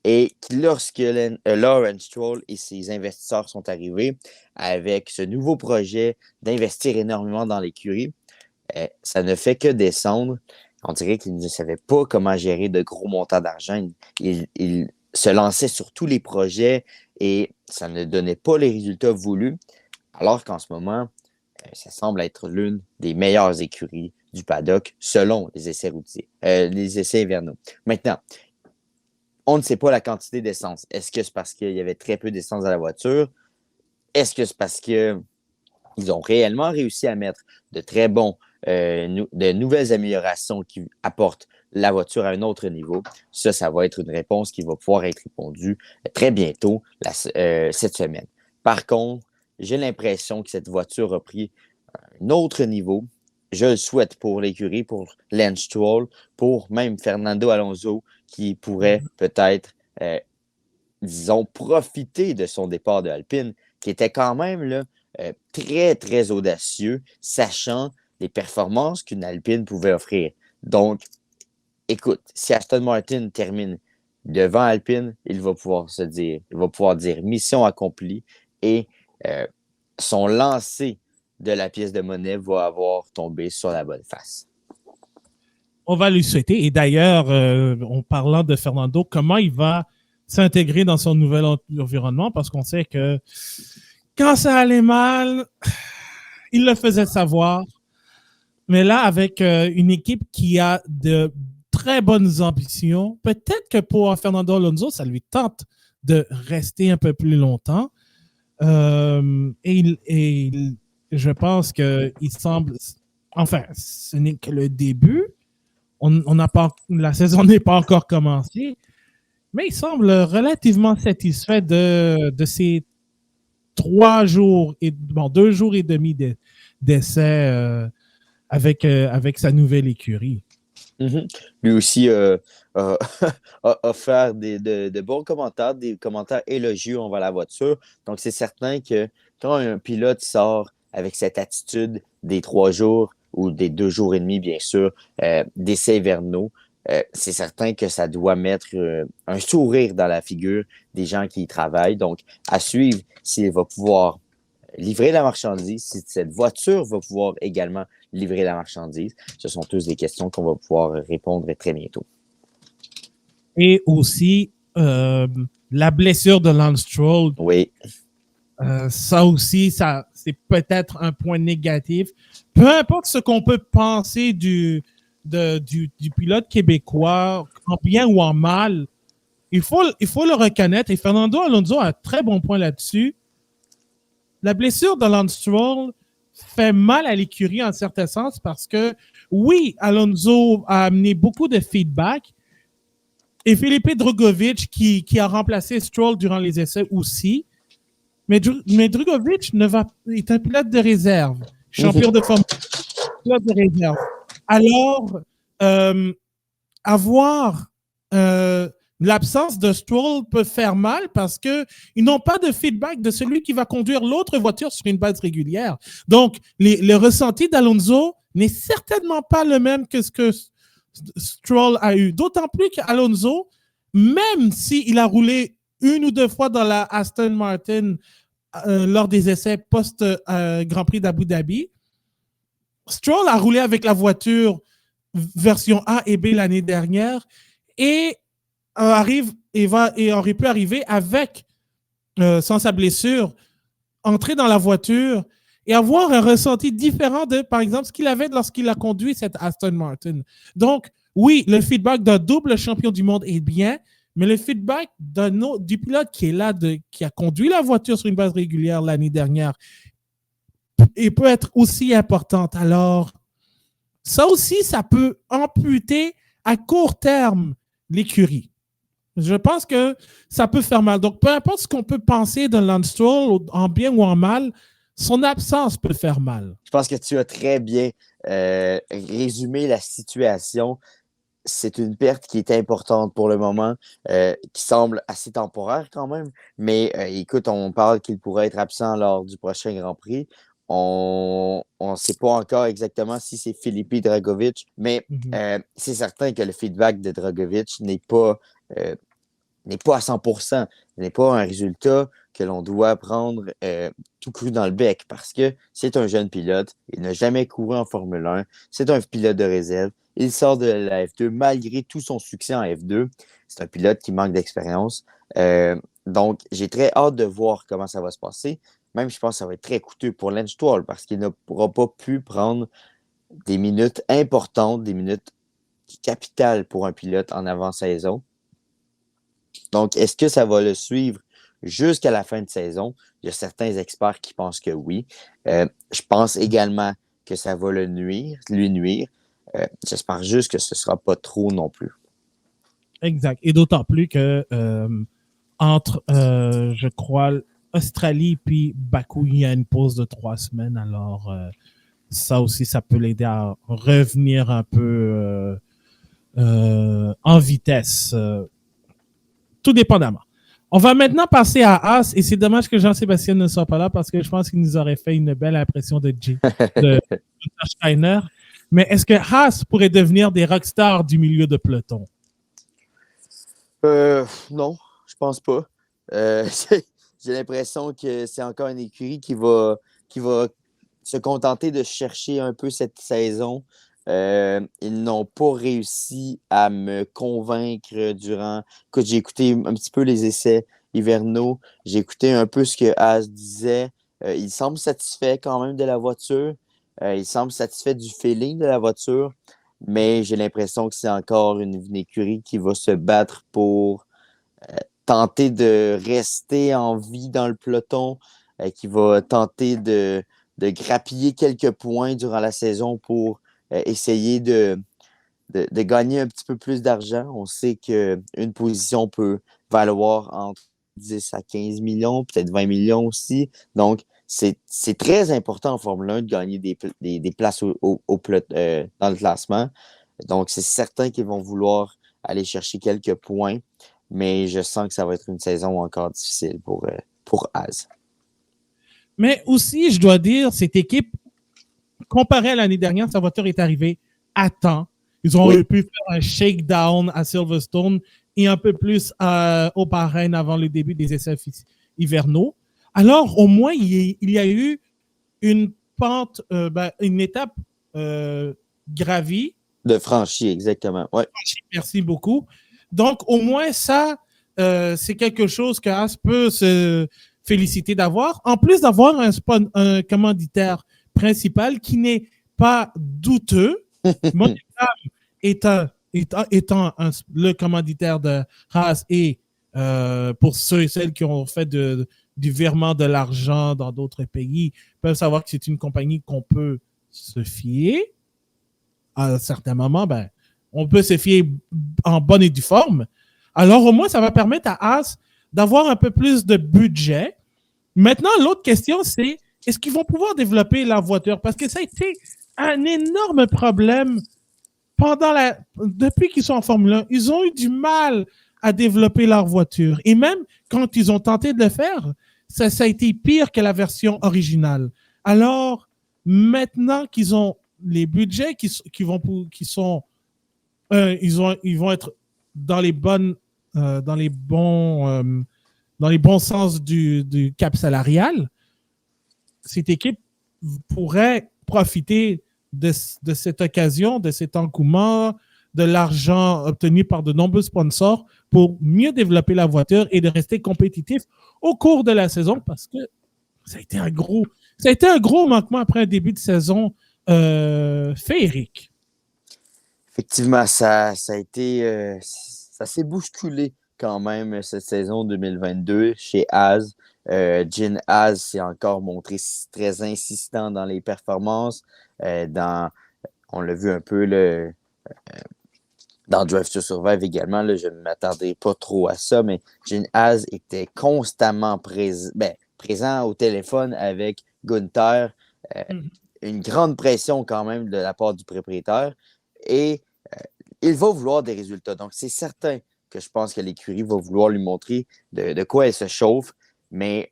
S2: Et lorsque Lawrence Stroll et ses investisseurs sont arrivés avec ce nouveau projet d'investir énormément dans l'écurie, ça ne fait que descendre. On dirait qu'ils ne savaient pas comment gérer de gros montants d'argent. Ils se lançaient sur tous les projets et ça ne donnait pas les résultats voulus. Alors qu'en ce moment, ça semble être l'une des meilleures écuries du paddock selon les essais routiers, les essais hivernaux. Maintenant, on ne sait pas la quantité d'essence. Est-ce que c'est parce qu'il y avait très peu d'essence dans la voiture? Est-ce que c'est parce qu'il ils ont réellement réussi à mettre de très bons, de nouvelles améliorations qui apportent la voiture à un autre niveau. Ça va être une réponse qui va pouvoir être répondue très bientôt cette semaine. Par contre, j'ai l'impression que cette voiture a pris un autre niveau. Je le souhaite pour l'écurie, pour Lance Stroll, pour même Fernando Alonso, qui pourrait peut-être, disons, profiter de son départ de Alpine, qui était quand même là, très, très audacieux, sachant les performances qu'une Alpine pouvait offrir. Donc, écoute, si Aston Martin termine devant Alpine, il va pouvoir dire mission accomplie et son lancer de la pièce de monnaie va avoir tombé sur la bonne face.
S1: On va lui souhaiter. Et d'ailleurs, en parlant de Fernando, comment il va s'intégrer dans son nouvel environnement? Parce qu'on sait que quand ça allait mal, il le faisait savoir. Mais là, avec une équipe qui a de très bonnes ambitions, peut-être que pour Fernando Alonso, ça lui tente de rester un peu plus longtemps. Je pense qu'il semble... Enfin, ce n'est que le début. La saison n'est pas encore commencée. Mais il semble relativement satisfait de ces 2 jours et demi d'essai avec sa nouvelle écurie.
S2: Mm-hmm. Lui aussi a fait de bons commentaires, des commentaires élogieux envers la voiture. Donc, c'est certain que quand un pilote sort avec cette attitude des 3 jours ou des 2 jours et demi, bien sûr, d'essais hivernaux, c'est certain que ça doit mettre un sourire dans la figure des gens qui y travaillent. Donc, à suivre s'il va pouvoir livrer la marchandise, si cette voiture va pouvoir également livrer la marchandise. Ce sont tous des questions qu'on va pouvoir répondre très bientôt.
S1: Et aussi, la blessure de Lance Stroll.
S2: Oui.
S1: Ça aussi, c'est peut-être un point négatif. Peu importe ce qu'on peut penser du pilote québécois, en bien ou en mal, il faut le reconnaître. Et Fernando Alonso a un très bon point là-dessus. La blessure de Lance Stroll fait mal à l'écurie en certain sens parce que, oui, Alonso a amené beaucoup de feedback et Felipe Drugovich, qui a remplacé Stroll durant les essais aussi. Mais Drugovich est un pilote de réserve, champion de Formule 1, pilote de réserve. Alors, avoir l'absence de Stroll peut faire mal parce qu'ils n'ont pas de feedback de celui qui va conduire l'autre voiture sur une base régulière. Donc, le ressenti d'Alonso n'est certainement pas le même que ce que Stroll a eu. D'autant plus qu'Alonso, même s'il a roulé 1 ou 2 fois dans la Aston Martin lors des essais post-Grand Prix d'Abu Dhabi, Stroll a roulé avec la voiture version A et B l'année dernière et aurait pu arriver avec, sans sa blessure, entrer dans la voiture et avoir un ressenti différent de, par exemple, ce qu'il avait lorsqu'il a conduit cette Aston Martin. Donc, oui, le feedback d'un double champion du monde est bien, mais le feedback du pilote qui est là, qui a conduit la voiture sur une base régulière l'année dernière, et peut être aussi importante. Alors, ça aussi, ça peut amputer à court terme l'écurie. Je pense que ça peut faire mal. Donc, peu importe ce qu'on peut penser de Lance Stroll, en bien ou en mal, son absence peut faire mal.
S2: Je pense que tu as très bien résumé la situation. C'est une perte qui est importante pour le moment, qui semble assez temporaire quand même. Mais écoute, on parle qu'il pourrait être absent lors du prochain Grand Prix. On ne sait pas encore exactement si c'est Felipe Drugovich, mais c'est certain que le feedback de Drugovich n'est pas à 100%. Ce n'est pas un résultat que l'on doit prendre tout cru dans le bec parce que c'est un jeune pilote. Il n'a jamais couru en Formule 1. C'est un pilote de réserve. Il sort de la F2 malgré tout son succès en F2. C'est un pilote qui manque d'expérience. Donc, j'ai très hâte de voir comment ça va se passer. Même, je pense que ça va être très coûteux pour Lance Stroll parce qu'il ne pourra pas pu prendre des minutes importantes, des minutes capitales pour un pilote en avant-saison. Donc, est-ce que ça va le suivre jusqu'à la fin de saison. Il y a certains experts qui pensent que oui. Je pense également que ça va lui nuire. J'espère juste que ce ne sera pas trop non plus.
S1: Exact. Et d'autant plus que entre, je crois, Australie puis Bakou, il y a une pause de 3 semaines. Alors, ça aussi, ça peut l'aider à revenir un peu en vitesse, tout dépendamment. On va maintenant passer à Haas, et c'est dommage que Jean-Sébastien ne soit pas là parce que je pense qu'il nous aurait fait une belle impression de Steiner. Mais est-ce que Haas pourrait devenir des rockstars du milieu de peloton?
S2: Non, je pense pas. J'ai l'impression que c'est encore une écurie qui va se contenter de chercher un peu cette saison. Ils n'ont pas réussi à me convaincre durant... Écoute, j'ai écouté un petit peu les essais hivernaux. J'ai écouté un peu ce que Haas disait. Il semble satisfait quand même de la voiture. Il semble satisfait du feeling de la voiture. Mais j'ai l'impression que c'est encore une écurie qui va se battre pour tenter de rester en vie dans le peloton, qui va tenter de grappiller quelques points durant la saison pour essayer de gagner un petit peu plus d'argent. On sait qu'une position peut valoir entre 10 à 15 millions, peut-être 20 millions aussi. Donc, c'est très important en Formule 1 de gagner des places dans le classement. Donc, c'est certain qu'ils vont vouloir aller chercher quelques points, mais je sens que ça va être une saison encore difficile pour Haas.
S1: Mais aussi, je dois dire, cette équipe, comparée à l'année dernière, sa voiture est arrivée à temps. Ils ont pu faire un shakedown à Silverstone et un peu plus au Bahreïn avant le début des essais hivernaux. Alors, au moins, il y a eu une pente, une étape gravie.
S2: De franchie, exactement. Ouais.
S1: Merci beaucoup. Donc, au moins, ça, c'est quelque chose que Haas peut se féliciter d'avoir. En plus d'avoir un commanditaire principal qui n'est pas douteux. Monegram étant le commanditaire de Haas et pour ceux et celles qui ont fait du virement de l'argent dans d'autres pays, peuvent savoir que c'est une compagnie qu'on peut se fier. À un certain moment, on peut se fier en bonne et due forme. Alors, au moins, ça va permettre à Haas d'avoir un peu plus de budget. Maintenant, l'autre question, c'est est-ce qu'ils vont pouvoir développer leur voiture? Parce que ça a été un énorme problème depuis qu'ils sont en Formule 1. Ils ont eu du mal à développer leur voiture. Et même quand ils ont tenté de le faire, ça a été pire que la version originale. Alors, maintenant qu'ils ont les budgets ils vont être dans les bons sens du cap salarial, cette équipe pourrait profiter de cette occasion, de cet engouement, de l'argent obtenu par de nombreux sponsors pour mieux développer la voiture et de rester compétitif au cours de la saison parce que ça a été un gros manquement après un début de saison féerique.
S2: Effectivement, ça a été... ça s'est bousculé quand même cette saison 2022 chez Haas. Gene Haas s'est encore montré très insistant dans les performances. On l'a vu un peu dans Drive to Survive également. Là, je ne m'attendais pas trop à ça, mais Gene Haas était constamment présent au téléphone avec Gunther. Une grande pression quand même de la part du propriétaire. Et il va vouloir des résultats. Donc, c'est certain que je pense que l'écurie va vouloir lui montrer de quoi elle se chauffe. Mais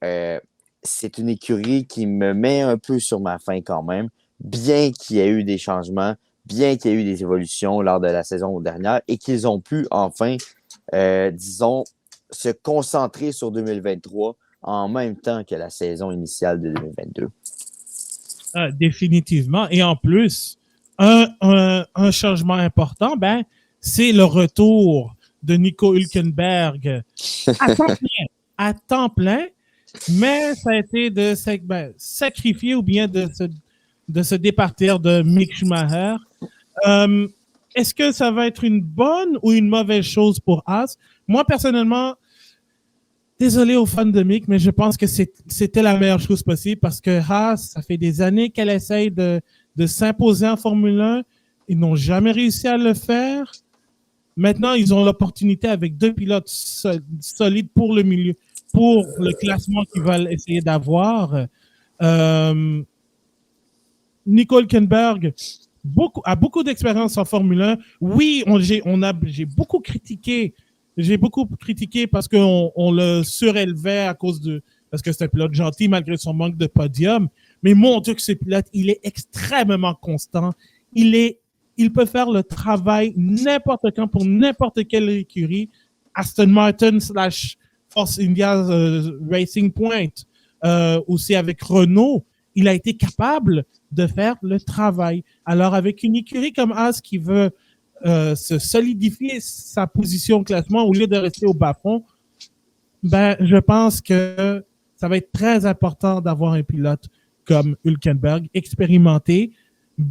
S2: c'est une écurie qui me met un peu sur ma faim quand même. Bien qu'il y ait eu des changements, bien qu'il y ait eu des évolutions lors de la saison dernière et qu'ils ont pu enfin, disons, se concentrer sur 2023 en même temps que la saison initiale de 2022.
S1: Définitivement. Et en plus, un changement important, c'est le retour de Nico Hülkenberg à temps plein, mais ça a été de sacrifier ou bien de se départir de Mick Schumacher. Est-ce que ça va être une bonne ou une mauvaise chose pour Haas? Moi, personnellement, Désolé aux fans de Mick, mais je pense que c'était la meilleure chose possible parce que Haas, ça fait des années qu'elle essaye de s'imposer en Formule 1. Ils n'ont jamais réussi à le faire. Maintenant, ils ont l'opportunité avec deux pilotes solides pour le milieu, pour le classement qu'ils veulent essayer d'avoir. Nico Hülkenberg a beaucoup d'expérience en Formule 1. Oui, j'ai beaucoup critiqué. J'ai beaucoup critiqué parce qu'on le surélevait parce que c'est un pilote gentil malgré son manque de podium. Mais mon Dieu que ce pilote, il est extrêmement constant. Il peut faire le travail n'importe quand pour n'importe quelle écurie. Aston Martin / Force India Racing Point, aussi avec Renault, il a été capable de faire le travail. Alors, avec une écurie comme Haas qui veut se solidifier sa position au classement au lieu de rester au bas-fond, ben, je pense que ça va être très important d'avoir un pilote comme Hülkenberg, expérimenté.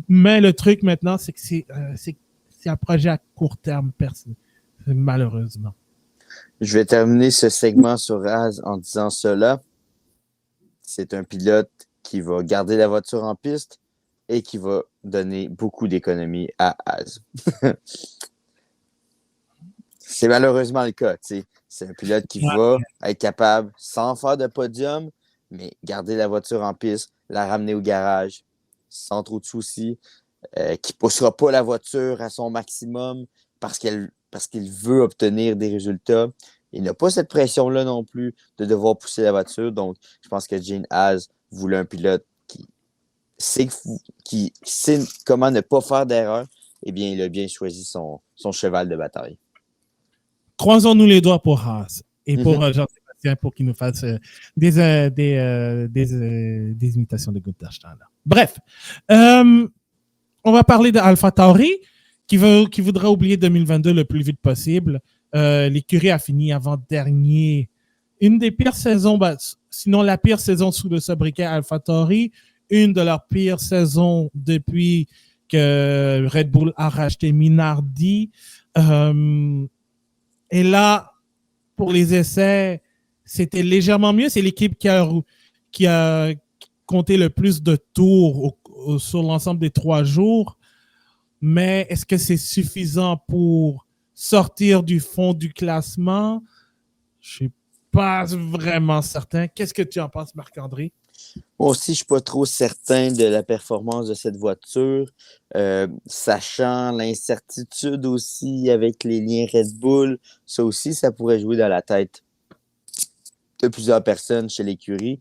S1: Mais le truc maintenant, c'est que c'est un projet à court terme, malheureusement.
S2: Je vais terminer ce segment sur Haas en disant cela. C'est un pilote qui va garder la voiture en piste et qui va donner beaucoup d'économies à Haas. C'est malheureusement le cas. T'sais. C'est un pilote qui va être capable, sans faire de podium, mais garder la voiture en piste, la ramener au garage sans trop de soucis, qui ne poussera pas la voiture à son maximum parce qu'il veut obtenir des résultats. Il n'a pas cette pression-là non plus de devoir pousser la voiture. Donc, je pense que Gene Haas voulait un pilote qui sait comment ne pas faire d'erreur. Eh bien, il a bien choisi son cheval de bataille.
S1: Croisons-nous les doigts pour Haas et pour Jean-Sébastien pour qu'il nous fasse des imitations de Gunther. Bref, on va parler d'AlphaTauri qui voudrait oublier 2022 le plus vite possible. L'écurie a fini avant-dernier. Une des pires saisons, sinon la pire saison sous le sobriquet AlphaTauri, une de leurs pires saisons depuis que Red Bull a racheté Minardi. Et là, pour les essais, c'était légèrement mieux. C'est l'équipe qui a compté le plus de tours sur l'ensemble des 3 jours. Mais est-ce que c'est suffisant pour sortir du fond du classement? Je ne suis pas vraiment certain. Qu'est-ce que tu en penses, Marc-André?
S2: Moi aussi, je ne suis pas trop certain de la performance de cette voiture, sachant l'incertitude aussi avec les liens Red Bull. Ça aussi, ça pourrait jouer dans la tête de plusieurs personnes chez l'écurie.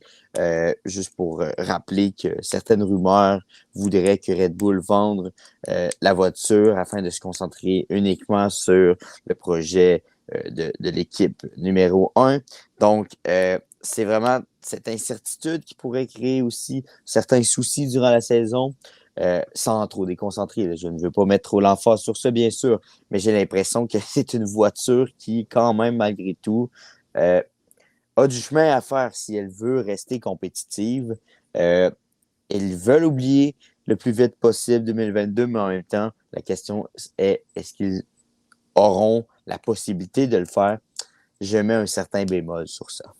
S2: Juste pour rappeler que certaines rumeurs voudraient que Red Bull vende la voiture afin de se concentrer uniquement sur le projet de l'équipe numéro 1. Donc, c'est vraiment cette incertitude qui pourrait créer aussi certains soucis durant la saison, sans trop déconcentrer. Là. Je ne veux pas mettre trop l'emphase sur ça, bien sûr, mais j'ai l'impression que c'est une voiture qui, quand même, malgré tout, a du chemin à faire si elle veut rester compétitive. Ils veulent oublier le plus vite possible 2022, mais en même temps, la question est-ce qu'ils auront la possibilité de le faire? Je mets un certain bémol sur ça.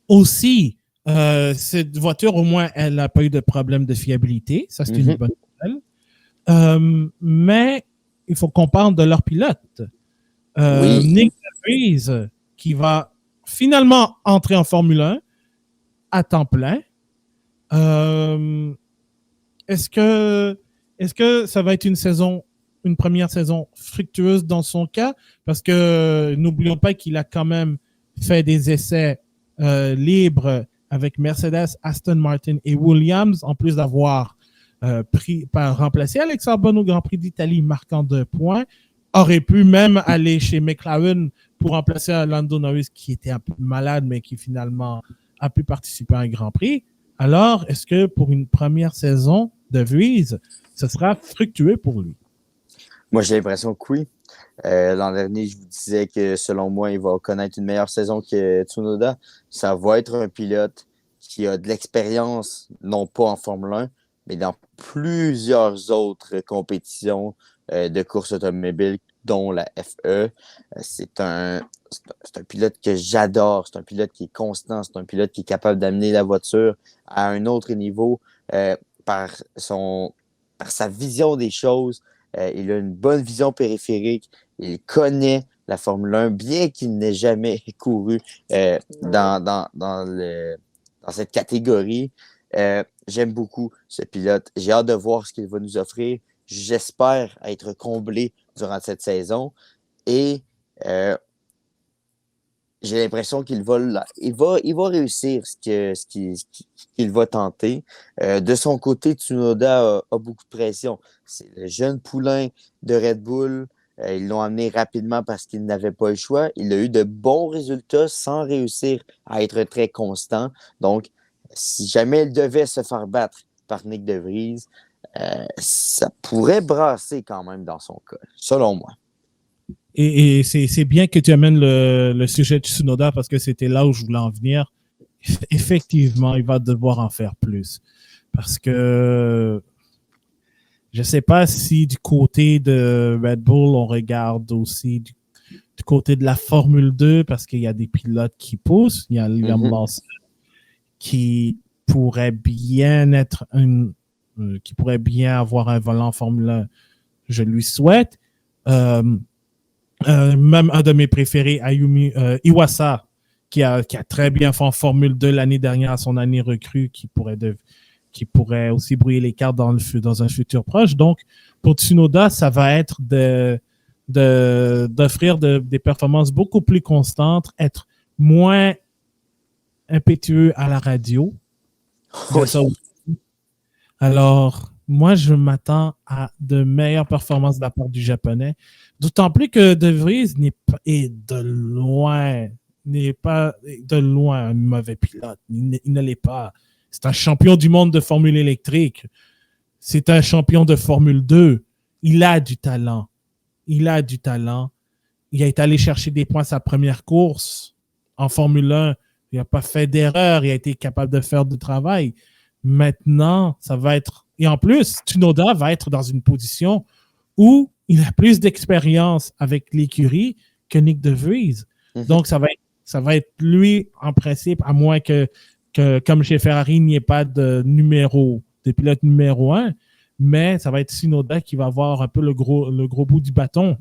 S1: Aussi, cette voiture, au moins, elle n'a pas eu de problème de fiabilité. Ça, c'est une bonne nouvelle. Mais il faut qu'on parle de leur pilote.
S2: Oui.
S1: Nick DeVries, qui va finalement entrer en Formule 1 à temps plein. Est-ce que ça va être une première saison fructueuse dans son cas? Parce que n'oublions pas qu'il a quand même fait des essais libres avec Mercedes, Aston Martin et Williams, en plus d'avoir remplacé Alex Albon au Grand Prix d'Italie, marquant 2 points. Aurait pu même aller chez McLaren pour remplacer Lando Norris, qui était un peu malade, mais qui finalement a pu participer à un Grand Prix. Alors, est-ce que pour une première saison de Vries, ce sera fructueux pour lui?
S2: Moi, j'ai l'impression que oui. L'an dernier, je vous disais que selon moi, il va connaître une meilleure saison que Tsunoda. Ça va être un pilote qui a de l'expérience, non pas en Formule 1, mais dans plusieurs autres compétitions de course automobile, dont la FE. C'est un pilote que j'adore. C'est un pilote qui est constant. C'est un pilote qui est capable d'amener la voiture à un autre niveau par sa vision des choses. Il a une bonne vision périphérique. Il connaît la Formule 1, bien qu'il n'ait jamais couru dans cette catégorie. J'aime beaucoup ce pilote. J'ai hâte de voir ce qu'il va nous offrir. J'espère être comblé durant cette saison. Et j'ai l'impression qu'il va réussir ce qu'il va tenter. De son côté, Tsunoda a beaucoup de pression. C'est le jeune poulain de Red Bull. Ils l'ont amené rapidement parce qu'il n'avait pas le choix. Il a eu de bons résultats sans réussir à être très constant. Donc, si jamais il devait se faire battre par Nick De Vries, ça pourrait brasser quand même dans son cas, selon moi.
S1: Et c'est bien que tu amènes le sujet de Tsunoda parce que c'était là où je voulais en venir. Effectivement, il va devoir en faire plus. Parce que je ne sais pas si du côté de Red Bull, on regarde aussi du côté de la Formule 2 parce qu'il y a des pilotes qui poussent. Il y a Liam Lawson qui pourrait bien qui pourrait bien avoir un volant Formule 1. Je lui souhaite. Même un de mes préférés, Ayumi Iwasa, qui a très bien fait en Formule 2 l'année dernière à son année recrue, qui pourrait aussi brouiller les cartes dans un futur proche. Donc, pour Tsunoda, ça va être d'offrir des performances beaucoup plus constantes, être moins impétueux à la radio.
S2: Oui.
S1: Alors, moi, je m'attends à de meilleures performances de la part du Japonais. D'autant plus que De Vries n'est pas de loin un mauvais pilote. Il ne l'est pas. C'est un champion du monde de Formule électrique. C'est un champion de Formule 2. Il a du talent. Il a été allé chercher des points à sa première course en Formule 1. Il n'a pas fait d'erreur. Il a été capable de faire du travail. Maintenant, ça va être... Et en plus, Tsunoda va être dans une position où il a plus d'expérience avec l'écurie que Nick De Vries. Donc, ça va être lui, en principe, à moins que comme chez Ferrari, il n'y ait pas de pilote numéro 1, mais ça va être Tsunoda qui va avoir un peu le gros bout du bâton.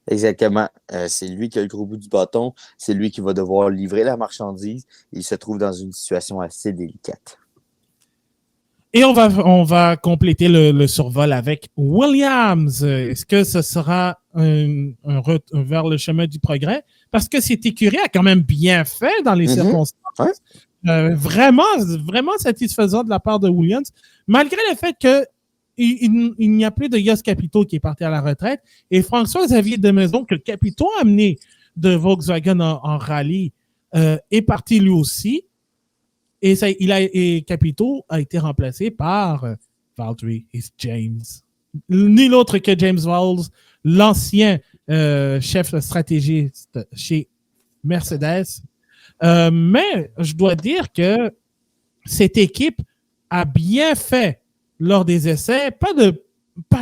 S2: Exactement. C'est lui qui a le gros bout du bâton. C'est lui qui va devoir livrer la marchandise. Il se trouve dans une situation assez délicate.
S1: Et on va compléter le survol avec Williams. Est-ce que ce sera vers le chemin du progrès? Parce que cette écurie a quand même bien fait dans les circonstances. Ouais. Vraiment, vraiment satisfaisant de la part de Williams, malgré le fait qu'il n'y a plus de Jos Capito qui est parti à la retraite. Et François-Xavier Demaison, que Capito a amené de Volkswagen en rallye, est parti lui aussi. Et Capito a été remplacé par Valtteri James. Nul autre que James Vowles, l'ancien chef stratégiste chez Mercedes. Mais je dois dire que cette équipe a bien fait lors des essais. Pas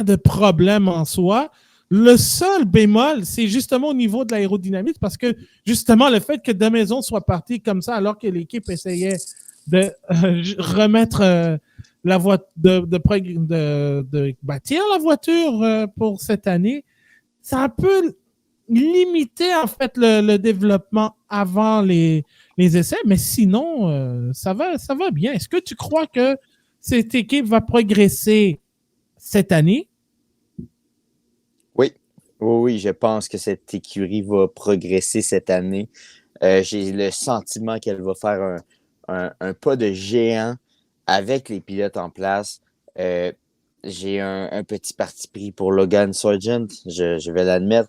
S1: de problème en soi. Le seul bémol, c'est justement au niveau de l'aérodynamisme parce que justement le fait que Demaison soit parti comme ça alors que l'équipe essayait de remettre la voiture, de bâtir la voiture pour cette année, ça a un peu limité en fait le développement avant les essais, mais sinon ça va bien. Est-ce que tu crois que cette équipe va progresser cette année?
S2: Oui, je pense que cette écurie va progresser cette année. J'ai le sentiment qu'elle va faire un pas de géant avec les pilotes en place. J'ai un petit parti pris pour Logan Sargent, je vais l'admettre.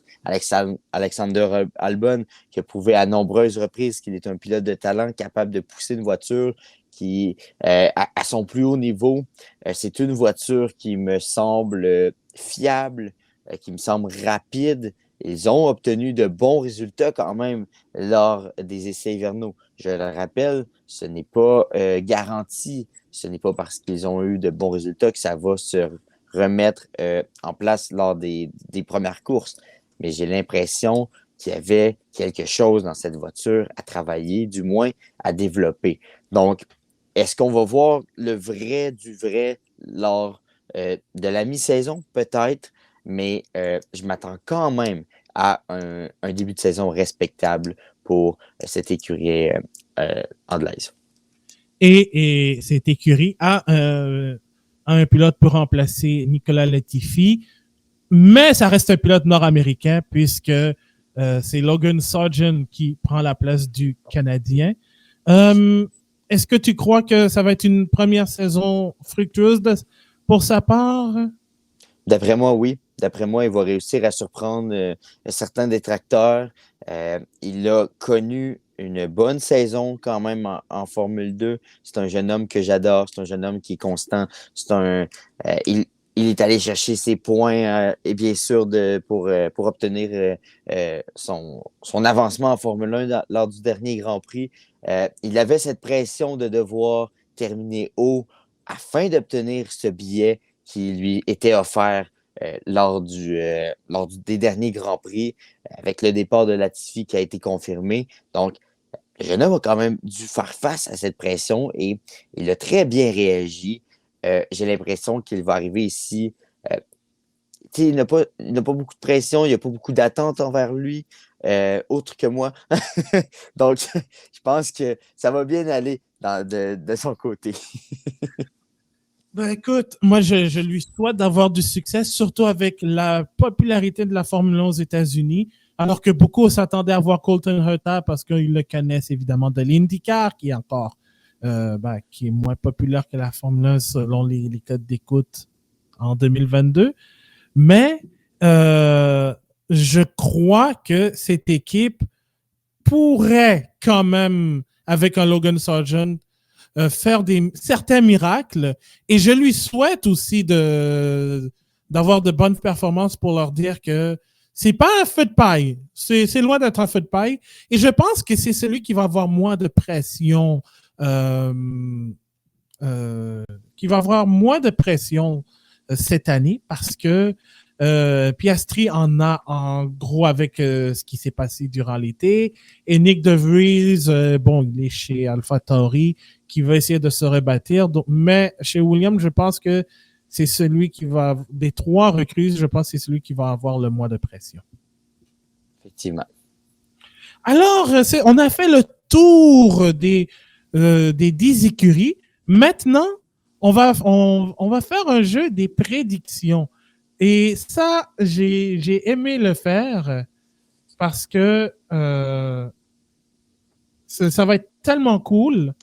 S2: Alexander Albon, qui a prouvé à nombreuses reprises qu'il est un pilote de talent capable de pousser une voiture qui, à son plus haut niveau, c'est une voiture qui me semble fiable, qui me semble rapide. Ils ont obtenu de bons résultats quand même lors des essais hivernaux. Je le rappelle, ce n'est pas garanti. Ce n'est pas parce qu'ils ont eu de bons résultats que ça va se remettre en place lors des premières courses. Mais j'ai l'impression qu'il y avait quelque chose dans cette voiture à travailler, du moins à développer. Donc, est-ce qu'on va voir le vrai du vrai lors de la mi-saison? Peut-être, mais je m'attends quand même à un début de saison respectable pour cette écurie anglaise.
S1: Et cette écurie a un pilote pour remplacer Nicolas Latifi, mais ça reste un pilote nord-américain puisque c'est Logan Sargent qui prend la place du Canadien. Est-ce que tu crois que ça va être une première saison fructueuse pour sa part?
S2: D'après moi, oui. D'après moi, il va réussir à surprendre certains détracteurs. Il a connu une bonne saison quand même en Formule 2. C'est un jeune homme que j'adore. C'est un jeune homme qui est constant. Il est allé chercher ses points et bien sûr pour obtenir son avancement en Formule 1 lors du dernier Grand Prix. Il avait cette pression de devoir terminer haut afin d'obtenir ce billet qui lui était offert lors des derniers Grands Prix, avec le départ de Latifi qui a été confirmé. Donc, le jeune homme a quand même dû faire face à cette pression et il a très bien réagi. J'ai l'impression qu'il va arriver ici. Il n'a pas beaucoup de pression, il n'y a pas beaucoup d'attente envers lui, autre que moi. Donc, je pense que ça va bien aller de son côté.
S1: Ben écoute, moi je lui souhaite d'avoir du succès, surtout avec la popularité de la Formule 1 aux États-Unis, alors que beaucoup s'attendaient à voir Colton Herta parce qu'ils le connaissent évidemment de l'IndyCar, qui est encore qui est moins populaire que la Formule 1 selon les codes d'écoute en 2022. Mais je crois que cette équipe pourrait quand même, avec un Logan Sargent, faire certains miracles. Et je lui souhaite aussi d'avoir de bonnes performances pour leur dire que c'est pas un feu de paille. C'est loin d'être un feu de paille. Et je pense que c'est celui qui va avoir moins de pression. Cette année parce que Piastri en a en gros avec ce qui s'est passé durant l'été. Et Nick De Vries, il est chez AlphaTauri qui va essayer de se rebâtir. Donc, mais chez Williams, je pense que c'est celui qui va, des trois recrues, je pense que c'est celui qui va avoir le moins de pression.
S2: Effectivement.
S1: Alors, on a fait le tour des 10 écuries. Maintenant, on va faire un jeu des prédictions. Et ça, j'ai aimé le faire parce que ça va être tellement cool.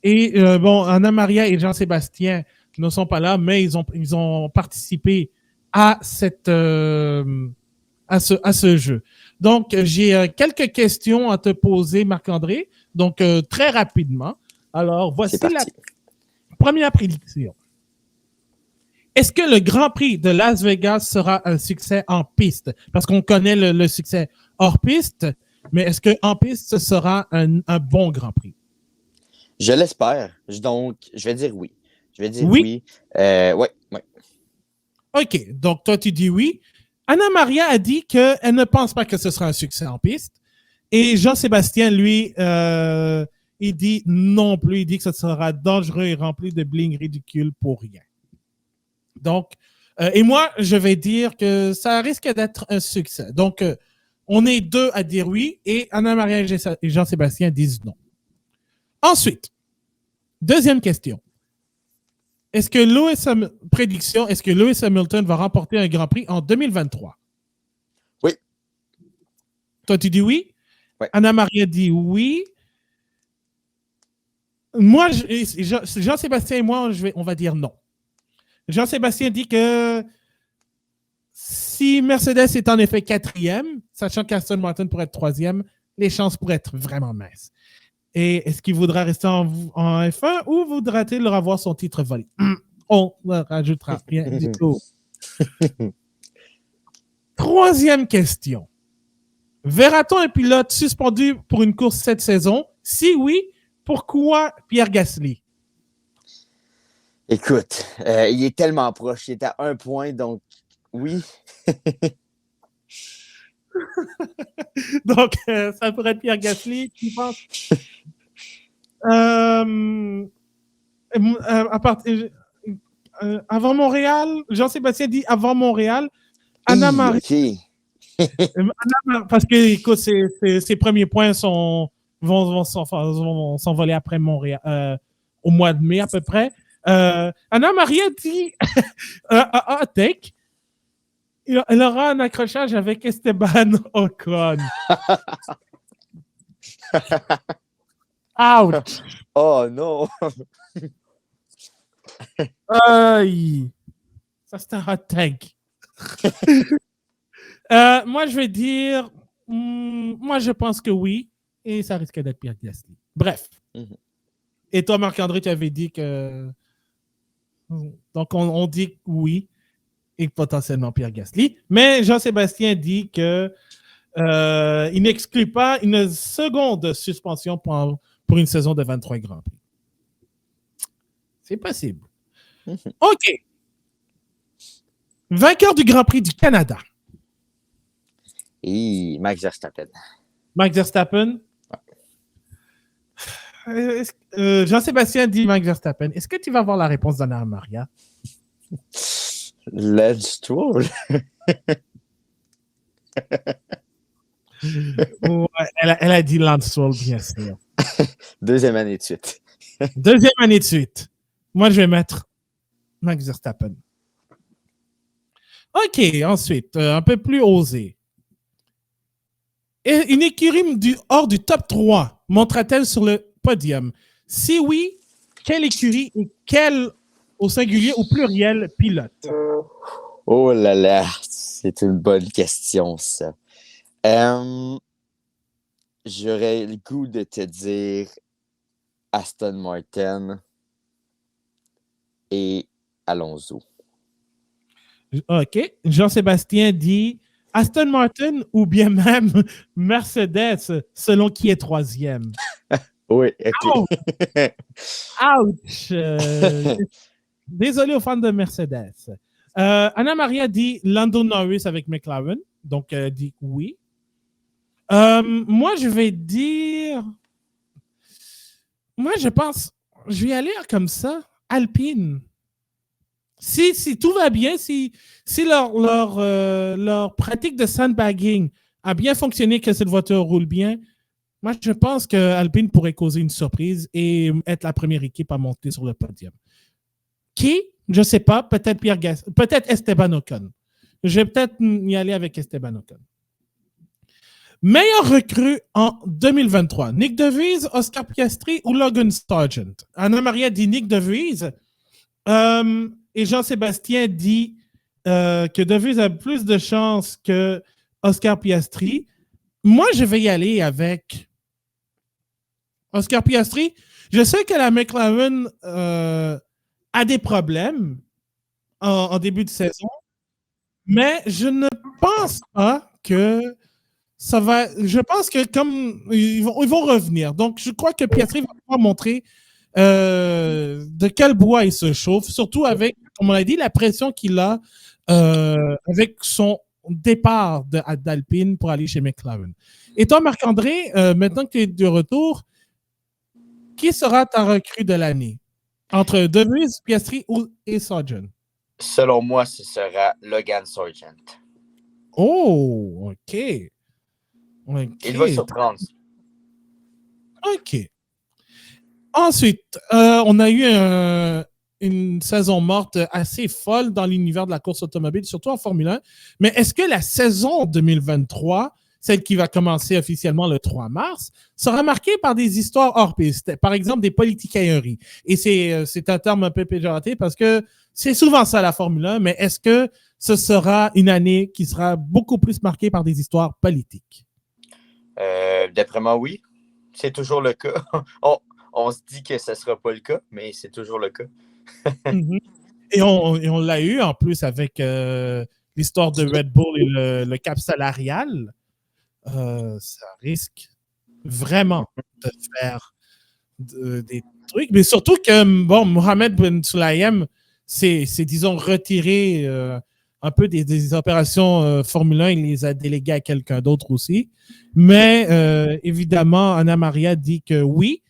S1: Et Anna Maria et Jean-Sébastien ne sont pas là, mais ils ont participé à ce jeu. Donc, j'ai quelques questions à te poser, Marc-André. Donc, très rapidement. Alors, voici la première prédiction. Est-ce que le Grand Prix de Las Vegas sera un succès en piste? Parce qu'on connaît le succès hors piste, mais est-ce qu'en piste, ce sera un bon Grand Prix?
S2: Je l'espère. Donc, je vais dire oui. Je vais dire oui. Oui.
S1: OK. Donc, toi, tu dis oui. Anna Maria a dit qu'elle ne pense pas que ce sera un succès en piste. Et Jean-Sébastien, lui, il dit non plus. Il dit que ce sera dangereux et rempli de bling ridicule pour rien. Donc, et moi, je vais dire que ça risque d'être un succès. Donc, on est deux à dire oui et Anna-Maria et Jean-Sébastien disent non. Ensuite, deuxième question. Est-ce que Lewis Hamilton va remporter un Grand Prix en 2023?
S2: Oui.
S1: Toi, tu dis oui?
S2: Oui.
S1: Anna-Maria dit oui. Moi, Jean-Sébastien et moi, on va dire non. Jean-Sébastien dit que si Mercedes est en effet quatrième, sachant qu'Aston Martin pourrait être troisième, les chances pourraient être vraiment minces. Et est-ce qu'il voudra rester en F1 ou voudra-t-il avoir son titre volé? On ne rajoutera rien du tout. Troisième question. Verra-t-on un pilote suspendu pour une course cette saison? Si oui, pourquoi Pierre Gasly?
S2: Écoute, il est tellement proche. Il est à 1 point, donc oui.
S1: Donc, ça pourrait être Pierre Gasly, tu penses? Euh, à partir, avant Montréal, Jean-Sébastien dit avant Montréal. Anna-Marie, parce que écoute, ses premiers points vont s'envoler après Montréal, au mois de mai à peu près. Anna-Maria dit take. Elle aura un accrochage avec Esteban Ocon. Ouch!
S2: Oh non!
S1: Aïe! Ça, c'est un hot take. Moi, je vais dire... moi, je pense que oui. Et ça risque d'être Pierre Gasly. Bref.
S2: Mm-hmm.
S1: Et toi, Marc-André, tu avais dit que... Donc, on dit oui. Et potentiellement Pierre Gasly. Mais Jean-Sébastien dit que il n'exclut pas une seconde suspension pour une saison de 23 Grands Prix. C'est possible. OK. Vainqueur du Grand Prix du Canada.
S2: Et Max Verstappen.
S1: Max Verstappen. Jean-Sébastien dit Max Verstappen. Est-ce que tu vas avoir la réponse d'Anna Maria?
S2: Let's Stroll.
S1: Ouais, elle a dit Lance Stroll, bien sûr.
S2: Deuxième année de suite.
S1: Deuxième année de suite. Moi, je vais mettre Max Verstappen. OK, ensuite, un peu plus osé. Une écurie hors du top 3 montera-t-elle sur le podium? Si oui, quelle écurie et quel, au singulier, au pluriel, pilote?
S2: Oh là là, c'est une bonne question, ça. J'aurais le goût de te dire Aston Martin et Alonso.
S1: OK. Jean-Sébastien dit Aston Martin ou bien même Mercedes, selon qui est troisième.
S2: Oui, OK.
S1: Ouch! Désolé aux fans de Mercedes. Anna Maria dit Lando Norris avec McLaren, donc dit oui. Moi, je vais dire. Moi, je pense. Je vais aller comme ça. Alpine. Si tout va bien, si leur pratique de sandbagging a bien fonctionné, que cette voiture roule bien, moi, je pense que Alpine pourrait causer une surprise et être la première équipe à monter sur le podium. Qui? Je ne sais pas. Peut-être Pierre Gasly. Peut-être Esteban Ocon. Je vais peut-être y aller avec Esteban Ocon. Meilleur recrue en 2023. Nick DeVries, Oscar Piastri ou Logan Sargent? Anna Maria dit Nick DeVries. Et Jean-Sébastien dit que DeVries a plus de chances que Oscar Piastri. Moi, je vais y aller avec Oscar Piastri. Je sais que la McLaren a des problèmes en début de saison, mais je ne pense pas que ça va. Je pense que comme ils vont revenir. Donc, je crois que Piastri va pouvoir montrer de quel bois il se chauffe, surtout avec, comme on l'a dit, la pression qu'il a avec son départ d'Alpine pour aller chez McLaren. Et toi, Marc-André, maintenant que tu es de retour, qui sera ta recrue de l'année? Entre DeVries, Piastri et Sargent?
S2: Selon moi, ce sera Logan Sargent.
S1: Oh, OK.
S2: Il va surprendre.
S1: OK. Ensuite, on a eu une saison morte assez folle dans l'univers de la course automobile, surtout en Formule 1. Mais est-ce que la saison 2023, celle qui va commencer officiellement le 3 mars, sera marquée par des histoires hors piste, par exemple des politicailleries? Et c'est un terme un peu péjoratif parce que c'est souvent ça la Formule 1, mais est-ce que ce sera une année qui sera beaucoup plus marquée par des histoires politiques?
S2: D'après moi, oui. C'est toujours le cas. On se dit que ce ne sera pas le cas, mais c'est toujours le cas.
S1: Et on l'a eu en plus avec l'histoire de Red Bull et le cap salarial. Ça risque vraiment de faire truc. Mais surtout que, bon, Mohamed Ben Sulayem s'est, disons, retiré un peu des opérations Formule 1. Il les a déléguées à quelqu'un d'autre aussi. Mais évidemment, Anna Maria dit que oui,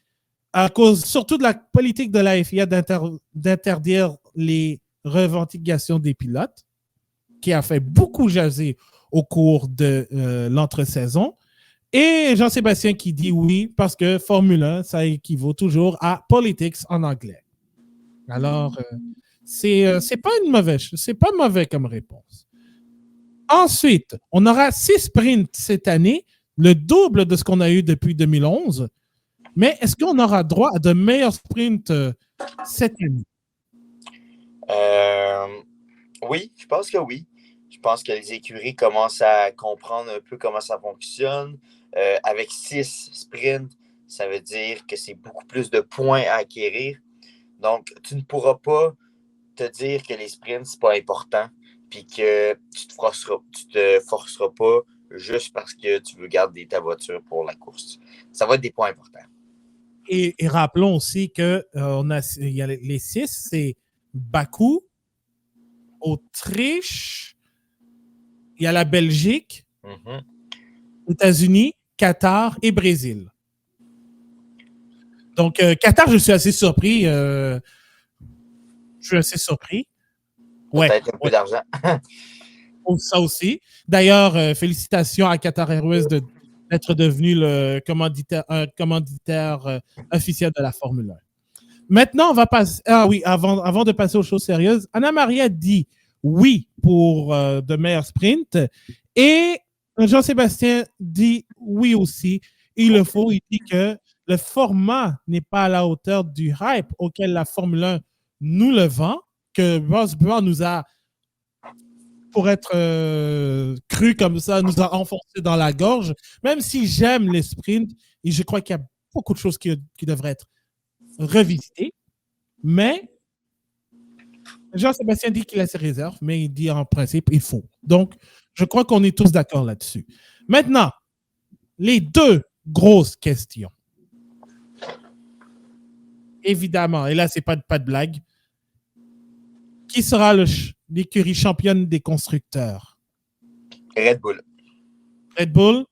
S1: à cause surtout de la politique de la FIA d'interdire les revendications des pilotes, qui a fait beaucoup jaser au cours de l'entre-saison. Et Jean-Sébastien qui dit oui, parce que Formule 1, ça équivaut toujours à politics en anglais. Alors, c'est pas mauvais comme réponse. Ensuite, on aura 6 sprints cette année, le double de ce qu'on a eu depuis 2011. Mais est-ce qu'on aura droit à de meilleurs sprints cette année?
S2: Oui, je pense que oui. Je pense que les écuries commencent à comprendre un peu comment ça fonctionne. Avec 6 sprints, ça veut dire que c'est beaucoup plus de points à acquérir. Donc, tu ne pourras pas te dire que les sprints, c'est pas important, puis que tu te forceras pas juste parce que tu veux garder ta voiture pour la course. Ça va être des points importants.
S1: Et rappelons aussi que il y a les 6, c'est Bakou, Autriche, il y a la Belgique, États-Unis, Qatar et Brésil. Donc, Qatar, je suis assez surpris. Ouais.
S2: Peut-être un peu d'argent.
S1: Ça aussi. D'ailleurs, félicitations à Qatar Airways d'être devenu un commanditaire officiel de la Formule 1. Maintenant, on va passer. Ah oui, avant de passer aux choses sérieuses, Anna Maria dit oui pour de meilleurs sprints et Jean-Sébastien dit oui aussi. Il le faut. Il dit que le format n'est pas à la hauteur du hype auquel la Formule 1 nous le vend, que Ross Brawn nous a, pour être cru comme ça, nous a enfoncé dans la gorge. Même si j'aime les sprints, et je crois qu'il y a beaucoup de choses qui devraient être revisitées, mais Jean-Sébastien dit qu'il a ses réserves, mais il dit en principe, il faut. Donc, je crois qu'on est tous d'accord là-dessus. Maintenant, les 2 grosses questions. Évidemment, et là, c'est pas de blague. Qui sera l'écurie championne des constructeurs?
S2: Red Bull.
S1: Red Bull.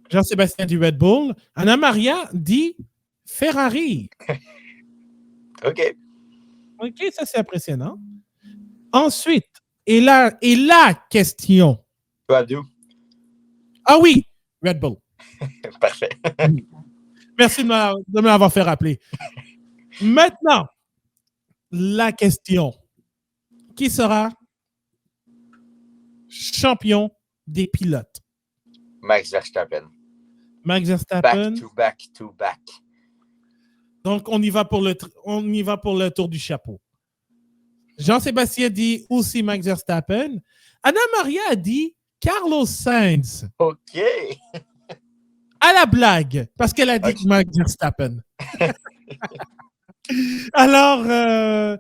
S1: Jean-Sébastien dit Red Bull. Anna Maria dit Ferrari.
S2: OK.
S1: OK, ça c'est impressionnant. Ensuite, et la question.
S2: Pardon.
S1: Ah oui, Red Bull.
S2: Parfait.
S1: Merci de me l'avoir fait rappeler. Maintenant, la question. Qui sera champion des pilotes?
S2: Max Verstappen.
S1: Max Verstappen.
S2: Back to back.
S1: Donc, on y va pour le tour du chapeau. Jean-Sébastien dit aussi Max Verstappen. Anna Maria a dit Carlos Sainz.
S2: OK.
S1: À la blague, parce qu'elle a dit Max Verstappen. Alors,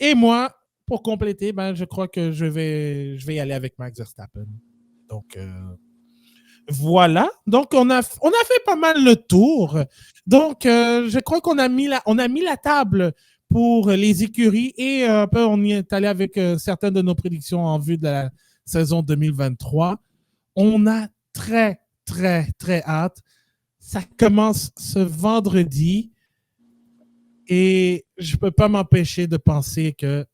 S1: et moi, pour compléter, je crois que je vais y aller avec Max Verstappen. Donc, voilà. Donc, on a fait pas mal le tour. Donc, je crois qu'on a mis la table pour les écuries et un peu, on y est allé avec certaines de nos prédictions en vue de la saison 2023. On a très, très, très hâte. Ça commence ce vendredi et je ne peux pas m'empêcher de penser que...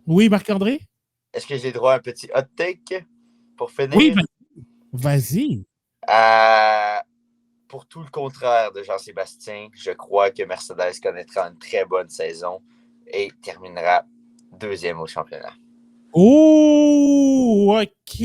S1: Oui, Marc-André?
S2: Est-ce que j'ai droit à un petit hot take pour finir?
S1: Oui, vas-y.
S2: Pour tout le contraire de Jean-Sébastien, je crois que Mercedes connaîtra une très bonne saison et terminera 2e au championnat.
S1: Oh, OK.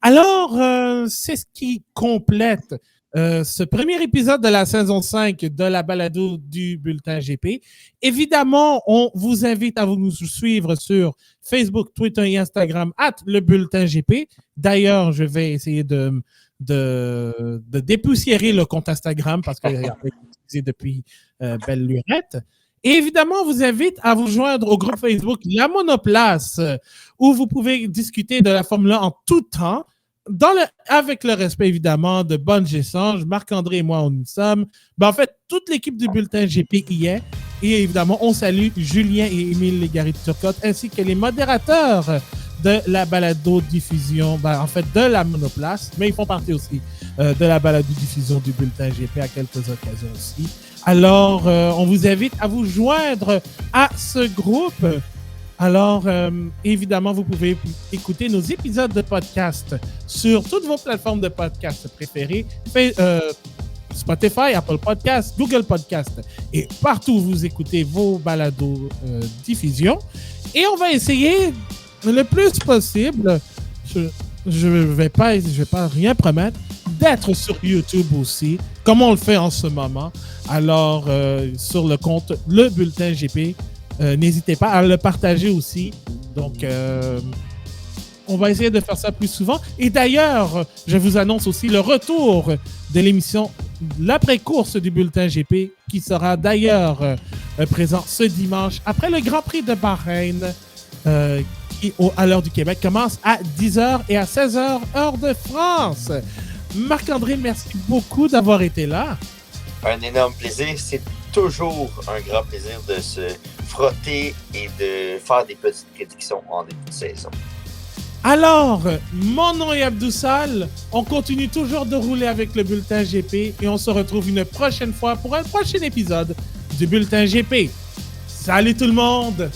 S1: Alors, c'est ce qui complète ce premier épisode de la saison 5 de la balado du Bulletin GP. Évidemment, on vous invite à nous suivre sur Facebook, Twitter et Instagram @le Bulletin GP. D'ailleurs, je vais essayer de dépoussiérer le compte Instagram parce qu'il a été utilisé depuis belle lurette. Et évidemment, on vous invite à vous joindre au groupe Facebook La Monoplace, où vous pouvez discuter de la Formule 1 en tout temps. avec le respect, évidemment, de bonnes échanges, Marc-André et moi, on y sommes. En fait, toute l'équipe du Bulletin GP y est. Et évidemment, on salue Julien et Émile Légaré-Turcotte, ainsi que les modérateurs de la balado-diffusion, en fait, de la Monoplace, mais ils font partie aussi de la balado-diffusion du Bulletin GP à quelques occasions aussi. Alors, on vous invite à vous joindre à ce groupe. Alors, évidemment, vous pouvez écouter nos épisodes de podcast sur toutes vos plateformes de podcast préférées, Spotify, Apple Podcasts, Google Podcasts et partout où vous écoutez vos balados diffusion. Et on va essayer le plus possible, je vais pas rien promettre, d'être sur YouTube aussi, comme on le fait en ce moment. Alors, sur le compte Le Bulletin GP, n'hésitez pas à le partager aussi. Donc, on va essayer de faire ça plus souvent. Et d'ailleurs, je vous annonce aussi le retour de l'émission l'après-course du Bulletin GP, qui sera d'ailleurs présent ce dimanche après le Grand Prix de Bahreïn, qui, à l'heure du Québec, commence à 10h et à 16h, heure de France. Marc-André, merci beaucoup d'avoir été là.
S2: Un énorme plaisir. C'est toujours un grand plaisir de se frotter et de faire des petites prédictions en début de saison.
S1: Alors, mon nom est Abdoussal. On continue toujours de rouler avec le Bulletin GP et on se retrouve une prochaine fois pour un prochain épisode du Bulletin GP. Salut tout le monde!